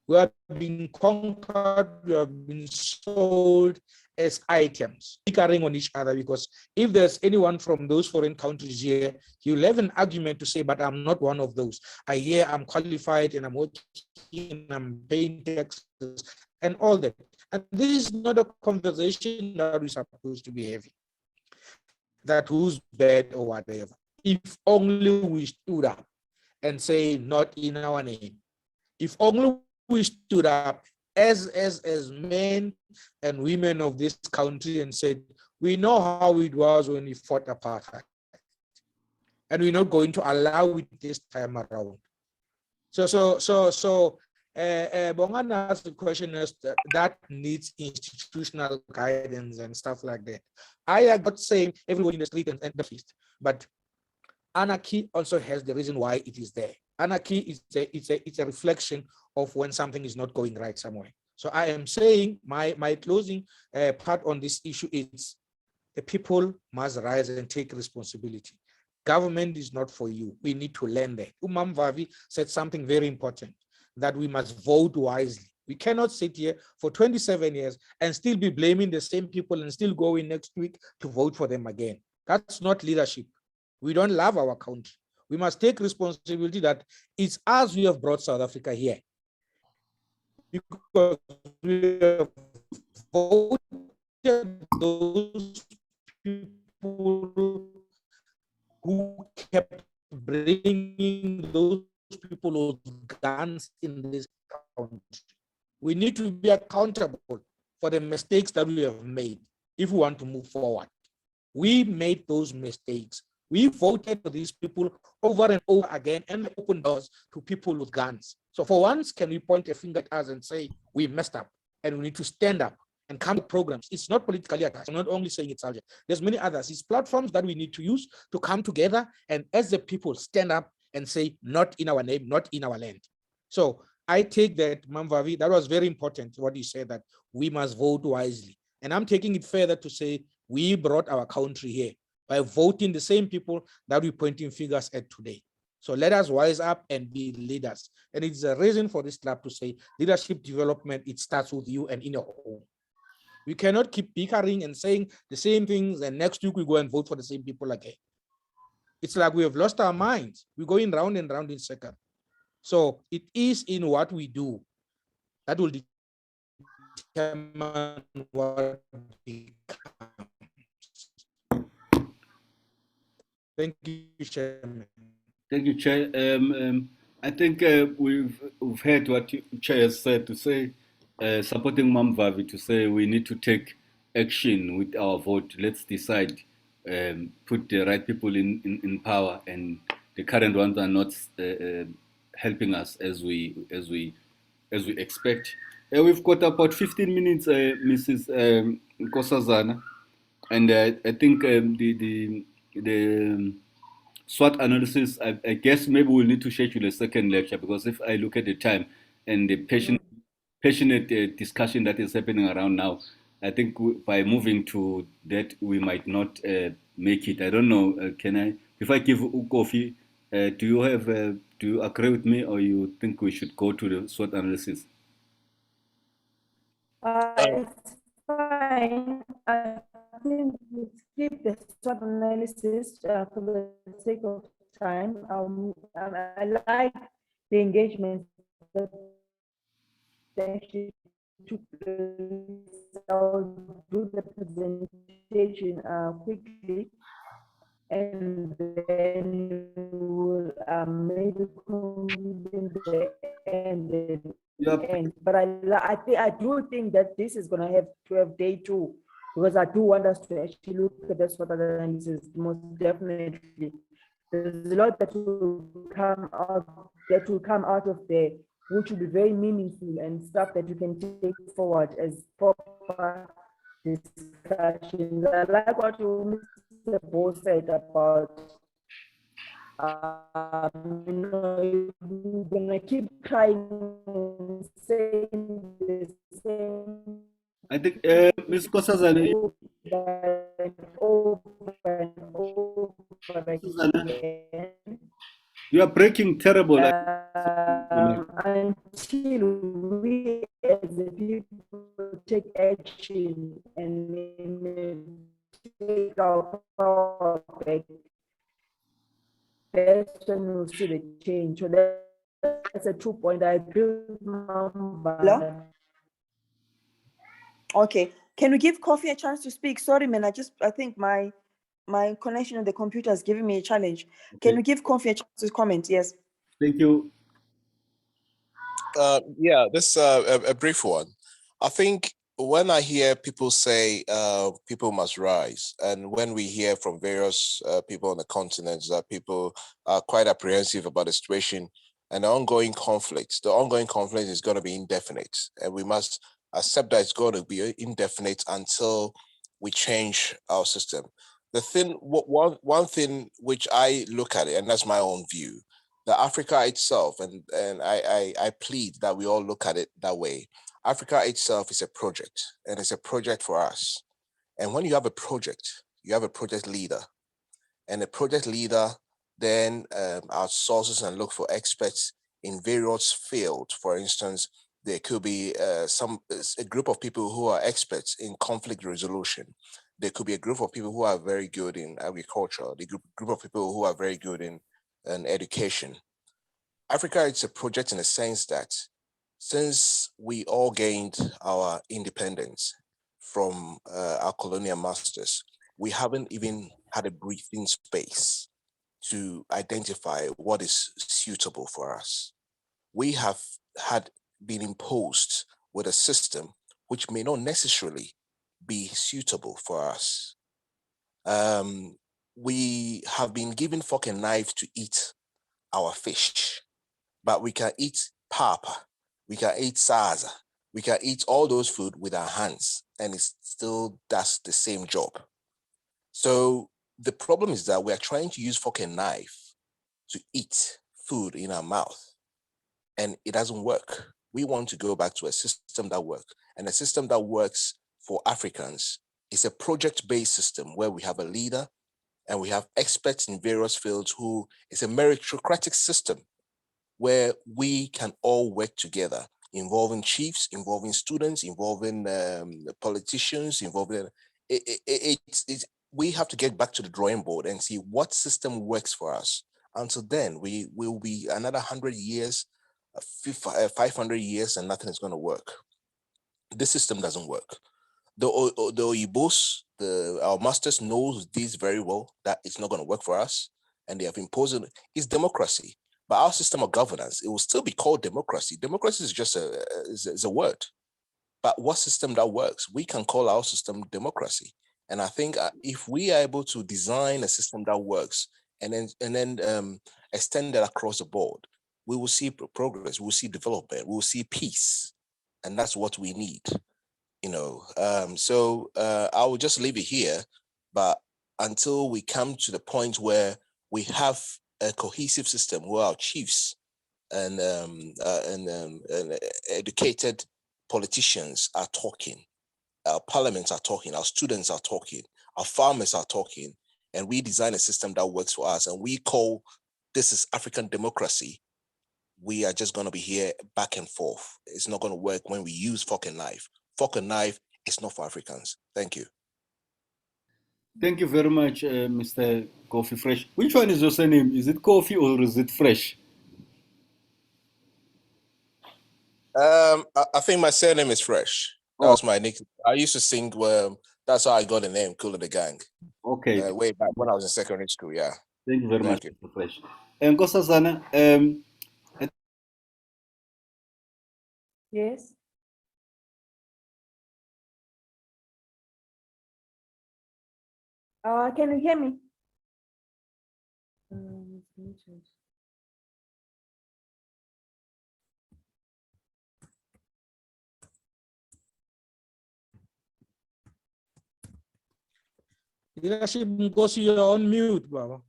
We have been conquered, we have been sold as items, bickering on each other, because if there's anyone from those foreign countries here, you'll have an argument to say, but I'm not one of those. I hear I'm qualified and I'm working and I'm paying taxes and all that. And this is not a conversation that we're supposed to be having, that who's bad or whatever. If only we stood up and say, not in our name. If only we stood up as men and women of this country and said, we know how it was when we fought apartheid, and we're not going to allow it this time around. So Bongana asked the question as that needs institutional guidance and stuff like that. I am not saying everyone in the street and the feast, but anarchy also has the reason why it is there. Anarchy is it's a reflection of when something is not going right somewhere. So I am saying my closing part on this issue is the people must rise and take responsibility. Government is not for you. We need to learn that. Umam Vavi said something very important, that we must vote wisely. We cannot sit here for 27 years and still be blaming the same people and still go in next week to vote for them again. That's not leadership. We don't love our country. We must take responsibility that it's us who have brought South Africa here. Because we have voted those people who kept bringing those people with guns in this country. We need to be accountable for the mistakes that we have made if we want to move forward. We made those mistakes. We voted for these people over and over again and opened doors to people with guns. So for once, can we point a finger at us and say, we messed up and we need to stand up and come to programs? It's not politically attached. I'm not only saying it's SALGC. There's many others. It's platforms that we need to use to come together and as the people stand up and say, not in our name, not in our land. So I take that, Mamvavi, that was very important, what you said, that we must vote wisely. And I'm taking it further to say, we brought our country here by voting the same people that we're pointing fingers at today. So let us wise up and be leaders. And it's a reason for this club to say leadership development, it starts with you and in your home. We cannot keep bickering and saying the same things and next week we go and vote for the same people again. It's like we have lost our minds. We're going round and round in circles. So it is in what we do that will determine what becomes. Thank you, Chairman.
Thank you, Chair. I think we've heard what Chair has said, to say, supporting Mamvavi, to say we need to take action with our vote. Let's decide, put the right people in power, and the current ones are not helping us as we expect. We've got about 15 minutes, Mrs. Nkosazana, and I think the SWOT analysis, I guess maybe we'll need to schedule a second lecture, because if I look at the time and the passionate discussion that is happening around now, I think by moving to that, we might not make it. I don't know. Can I, if I give Ukofi, do you agree with me, or you think we should go to the SWOT analysis?
It's fine. I think we skip the SWOT analysis for the sake of time. I like the engagement that actually took place. I'll do the presentation quickly, and then we'll maybe conclude in the end. But I do think that this is going to have to have day 2, because I do want us to actually look at this SWOT analysis most definitely. there's a lot that will come out of there, which will be very meaningful and stuff that you can take forward as proper discussions. I like what Mr. Bo said about we're gonna keep trying and saying the same
I think, Ms. Nkosazana,
over and over and over again.
you are breaking terrible.
Until we as a people take action and take our power back, that's when we'll see the change. So that's a true point. I agree with Mamba.
Hello? Okay, can we give Kofi a chance to speak? Sorry, man, I think my connection on the computer is giving me a challenge. Can
Okay.
we give Kofi a chance to comment? Yes.
Thank you.
Yeah, this a brief one. I think when I hear people say people must rise, and when we hear from various people on the continent that people are quite apprehensive about the situation and the ongoing conflict is going to be indefinite, and we must accept that it's going to be indefinite until we change our system. The thing, one thing which I look at it, and that's my own view, the Africa itself, and I plead that we all look at it that way. Africa itself is a project, and it's a project for us. And when you have a project, you have a project leader, and the project leader then outsources and look for experts in various fields. For instance, there could be a group of people who are experts in conflict resolution. There could be a group of people who are very good in agriculture. The group of people who are very good in education. Africa is a project in the sense that since we all gained our independence from our colonial masters, we haven't even had a breathing space to identify what is suitable for us. We have been imposed with a system which may not necessarily be suitable for us. We have been given fork and knife to eat our fish, but we can eat papa, we can eat saza, we can eat all those food with our hands, and it still does the same job. So the problem is that we are trying to use fork and knife to eat food in our mouth, and it doesn't work. We want to go back to a system that works, and a system that works for Africans is a project-based system where we have a leader and we have experts in various fields who is a meritocratic system where we can all work together, involving chiefs, involving students, involving politicians, involving we have to get back to the drawing board and see what system works for us. Until then, we will be another 100 years, 500 years, and nothing is going to work. This system doesn't work. The Oyibos, our masters knows this very well, that it's not going to work for us, and they have imposed it. It's democracy. But our system of governance, it will still be called democracy. Democracy is just a word. But what system that works? We can call our system democracy. And I think if we are able to design a system that works and then extend that across the board, we will see progress, we will see development, we will see peace. And that's what we need, you know. So I will just leave it here. But until we come to the point where we have a cohesive system where our chiefs and educated politicians are talking, our parliaments are talking, our students are talking, our farmers are talking, and we design a system that works for us, and we call this is African democracy, we are just going to be here back and forth. It's not going to work when we use fork and knife. Fork and knife is not for Africans. Thank you.
Thank you very much, Mr. Coffee Fresh. Which one is your surname? Is it Coffee or is it Fresh?
I think my surname is Fresh. That was my nickname. I used to sing. That's how I got the name, Cool of the Gang.
Okay.
Way back when I was in secondary school. Yeah.
Thank you very much,
you.
Mr. Fresh. Nkosazana,
Yes. Can you hear me?
Leadership, Nkosi, you're on mute, Baba.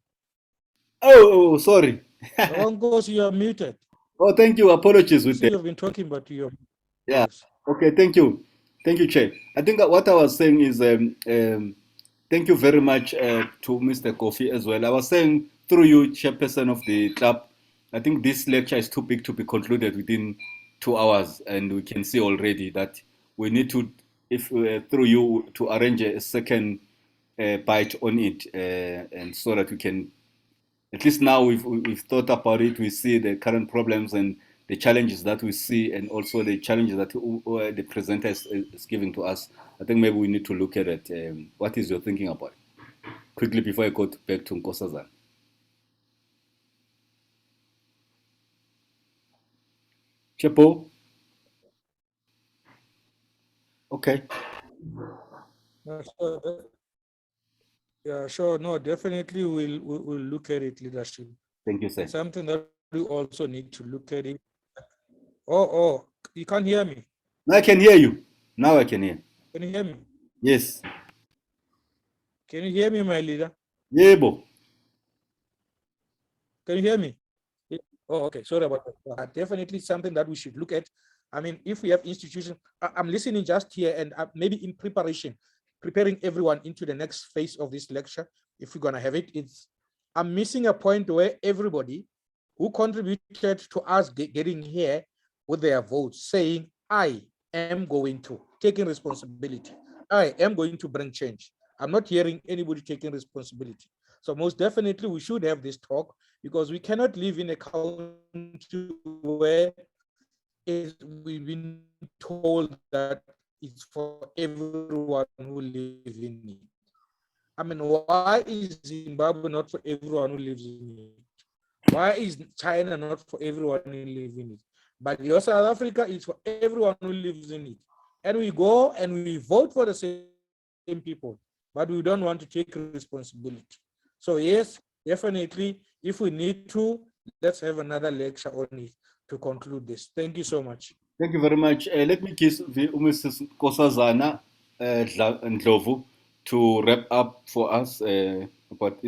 Oh, sorry.
Baba Nkosi, you're muted.
Oh, thank you. Apologies with
See,
that.
you've been talking, but you're
Yeah.
yes.
Okay. Thank you. Thank you, Chair. I think what I was saying is thank you very much to Mr. Kofi as well. I was saying through you, Chairperson of the club, I think this lecture is too big to be concluded within 2 hours, and we can see already that we need to, if through you, to arrange a second bite on it, and so that we can, at least now we've thought about it, we see the current problems and the challenges that we see, and also the challenges that the presenter is giving to us. I think maybe we need to look at it. What is your thinking about it? Quickly before I go back to Nkosazana. Chepo? Okay.
Yeah, sure. No, definitely we'll look at it, leadership.
Thank you, sir.
It's something that we also need to look at it. Oh, you can't hear me.
Now I can hear you. Now I can hear.
Can you hear me?
Yes.
Can you hear me, my leader?
Yebo.
Can you hear me? Oh, okay. Sorry about that. Definitely something that we should look at. I mean, if we have institutions, I'm listening just here and maybe in preparing everyone into the next phase of this lecture. If we're gonna have it, I'm missing a point where everybody who contributed to us getting here with their votes saying, I am going to, taking responsibility. I am going to bring change. I'm not hearing anybody taking responsibility. So most definitely we should have this talk, because we cannot live in a country where we've been told that it's for everyone who lives in it. I mean, why is Zimbabwe not for everyone who lives in it? Why is China not for everyone who lives in it? But your South Africa is for everyone who lives in it. And we go and we vote for the same people, but we don't want to take responsibility. So yes, definitely, if we need to, let's have another lecture on it to conclude this. Thank you so much.
Thank you very much. Let me kiss Mrs. Nkosazana Ndlovu to wrap up for us in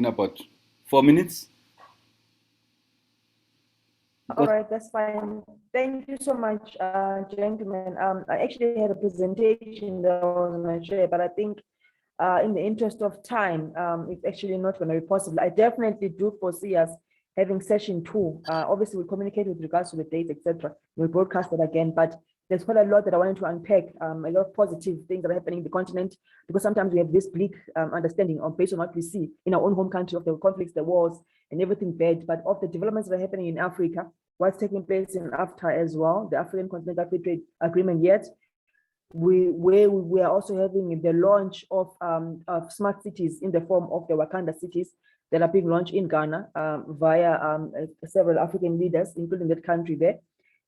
about 4 minutes.
All right, that's fine. Thank you so much, gentlemen. I actually had a presentation that I was going to share, but I think in the interest of time, it's actually not going to be possible. I definitely do foresee us having session 2. Obviously, we'll communicate with regards to the dates, etc. We'll broadcast it again, but there's quite a lot that I wanted to unpack, a lot of positive things that are happening in the continent, because sometimes we have this bleak understanding based on what we see in our own home country of the conflicts, the wars, and everything bad, but of the developments that are happening in Africa, what's taking place in AfCFTA as well, the African Continental Free Trade Agreement yet. We are also having the launch of smart cities in the form of the Wakanda cities that are being launched in Ghana via several African leaders, including that country there.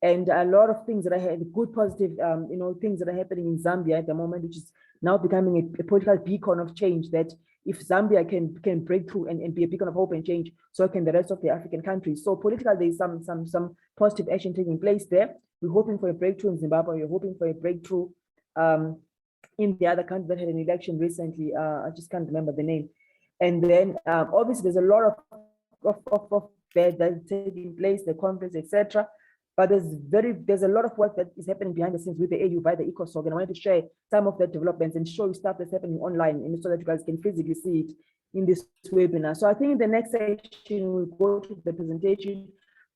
And a lot of things that are good, positive, things that are happening in Zambia at the moment, which is now becoming a political beacon of change, that if Zambia can break through and be a beacon of hope and change, so can the rest of the African countries. So politically, there's some positive action taking place there. We're hoping for a breakthrough in Zimbabwe. We're hoping for a breakthrough in the other country that had an election recently. I just can't remember the name. And then obviously there's a lot of bad that's taking place, the conference, etc. But there's a lot of work that is happening behind the scenes with the AU by the Ecosoc, and I wanted to share some of that developments and show you stuff that's happening online, and so that you guys can physically see it in this webinar. So I think in the next section we'll go to the presentation,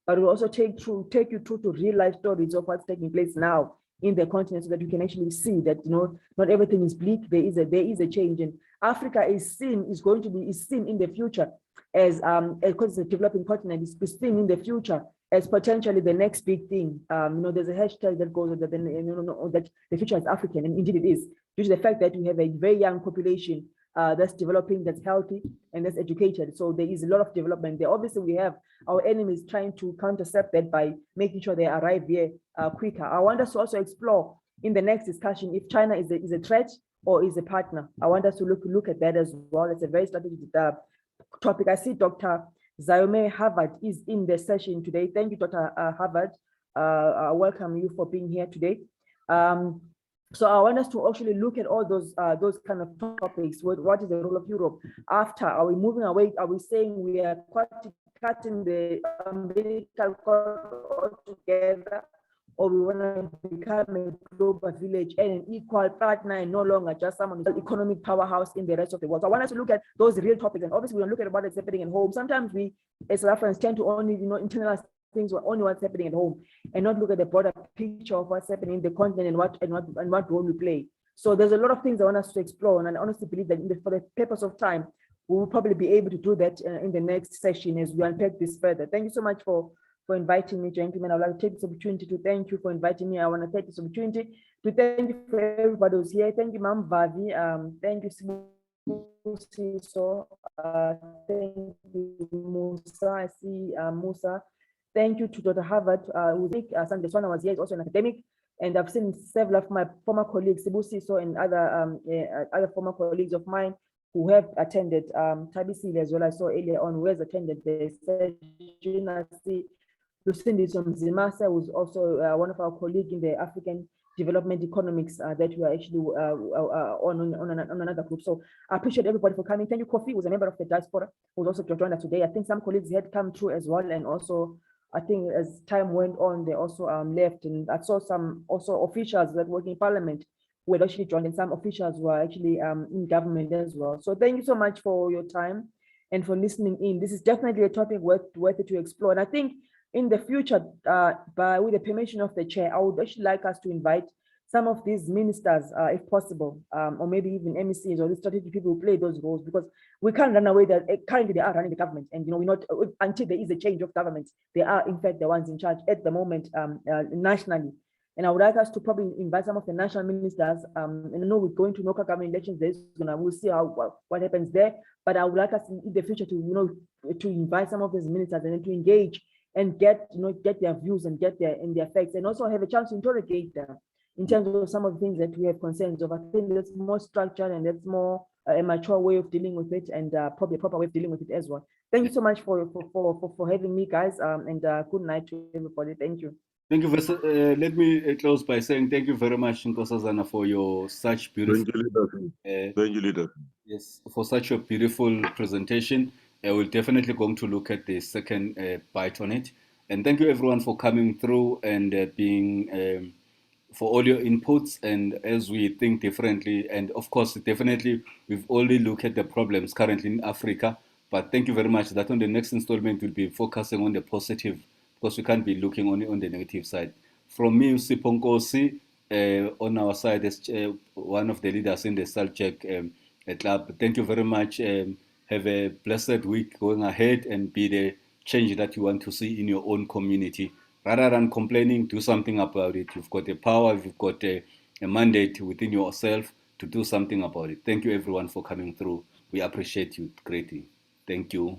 but we'll also take you through to real life stories of what's taking place now in the continent, so that you can actually see that not everything is bleak. There is a change, and Africa is seen in the future as because it's a developing continent, is seen in the future as potentially the next big thing. There's a hashtag that goes with that, that the future is African, and indeed it is, due to the fact that we have a very young population that's developing, that's healthy, and that's educated. So there is a lot of development there. Obviously, we have our enemies trying to countercept that by making sure they arrive here quicker. I want us to also explore in the next discussion if China is a threat or is a partner. I want us to look at that as well. It's a very strategic topic. I see Dr. Zayome Harvard is in the session today. Thank you, Dr. Harvard. I welcome you for being here today. So I want us to actually look at all those kind of topics. What is the role of Europe? After, are we moving away? Are we saying we are cutting the umbilical cord altogether, or we want to become a global village and an equal partner and no longer just someone who's an economic powerhouse in the rest of the world? So I want us to look at those real topics, and obviously we don't look at what is happening at home. Sometimes we, as South Africans, tend to only internalize things were only what's happening at home and not look at the broader picture of what's happening in the continent and what role we play. So there's a lot of things I want us to explore, and I honestly believe that for the purpose of time, we will probably be able to do that in the next session as we unpack this further. Thank you so much for inviting me, gentlemen. I would like to take this opportunity to thank you for inviting me. I want to take this opportunity to thank you for everybody who's here. Thank you, Ma'am Vavi. Thank you, so thank you, Musa. I see Musa. Thank you to Dr. Harvard, who's Sunday Swana was here, is also an academic, and I've seen several of my former colleagues, Sibusiso and other former colleagues of mine who have attended. Tabisi as well, I saw earlier on, who has attended the session. I see Lucinda Zimasa, who's also one of our colleagues in the African Development Economics that we are actually on another group. So I appreciate everybody for coming. Thank you, Kofi, who's a member of the diaspora, who's also joined us today. I think some colleagues had come through as well, and also I think as time went on, they also left, and I saw some also officials that work in Parliament who had actually joined, and some officials were actually in government as well. So thank you so much for your time and for listening in. This is definitely a topic worth it to explore, and I think in the future, with the permission of the chair, I would actually like us to invite some of these ministers, if possible, or maybe even MECs or the strategic people who play those roles, because we can't run away that currently they are running the government, and we're not, until there is a change of government, they are in fact the ones in charge at the moment nationally. And I would like us to probably invite some of the national ministers, and I know we're going to local government elections, we'll see what happens there, but I would like us in the future to, to invite some of these ministers and then to engage and get their views and get their facts, and also have a chance to interrogate them in terms of some of the things that we have concerns of. I think that's more structured and that's more a mature way of dealing with it, and probably a proper way of dealing with it as well. Thank you so much for having me, guys, and good night to everybody. Thank you.
Thank you. Let me close by saying thank you very much, Nkosazana, for your such beautiful.
Thank you, leader.
Yes, for such a beautiful presentation. We're definitely going to look at the second bite on it. And thank you everyone for coming through and being for all your inputs. And as we think differently, and of course, definitely we've only looked at the problems currently in Africa. But thank you very much. That on the next installment we'll be focusing on the positive, because we can't be looking only on the negative side. From me, Sipho Nkosi, on our side as one of the leaders in the SALGC club. Thank you very much. Have a blessed week going ahead and be the change that you want to see in your own community. Rather than complaining, do something about it. You've got the power, you've got a mandate within yourself to do something about it. Thank you everyone for coming through. We appreciate you greatly. Thank you.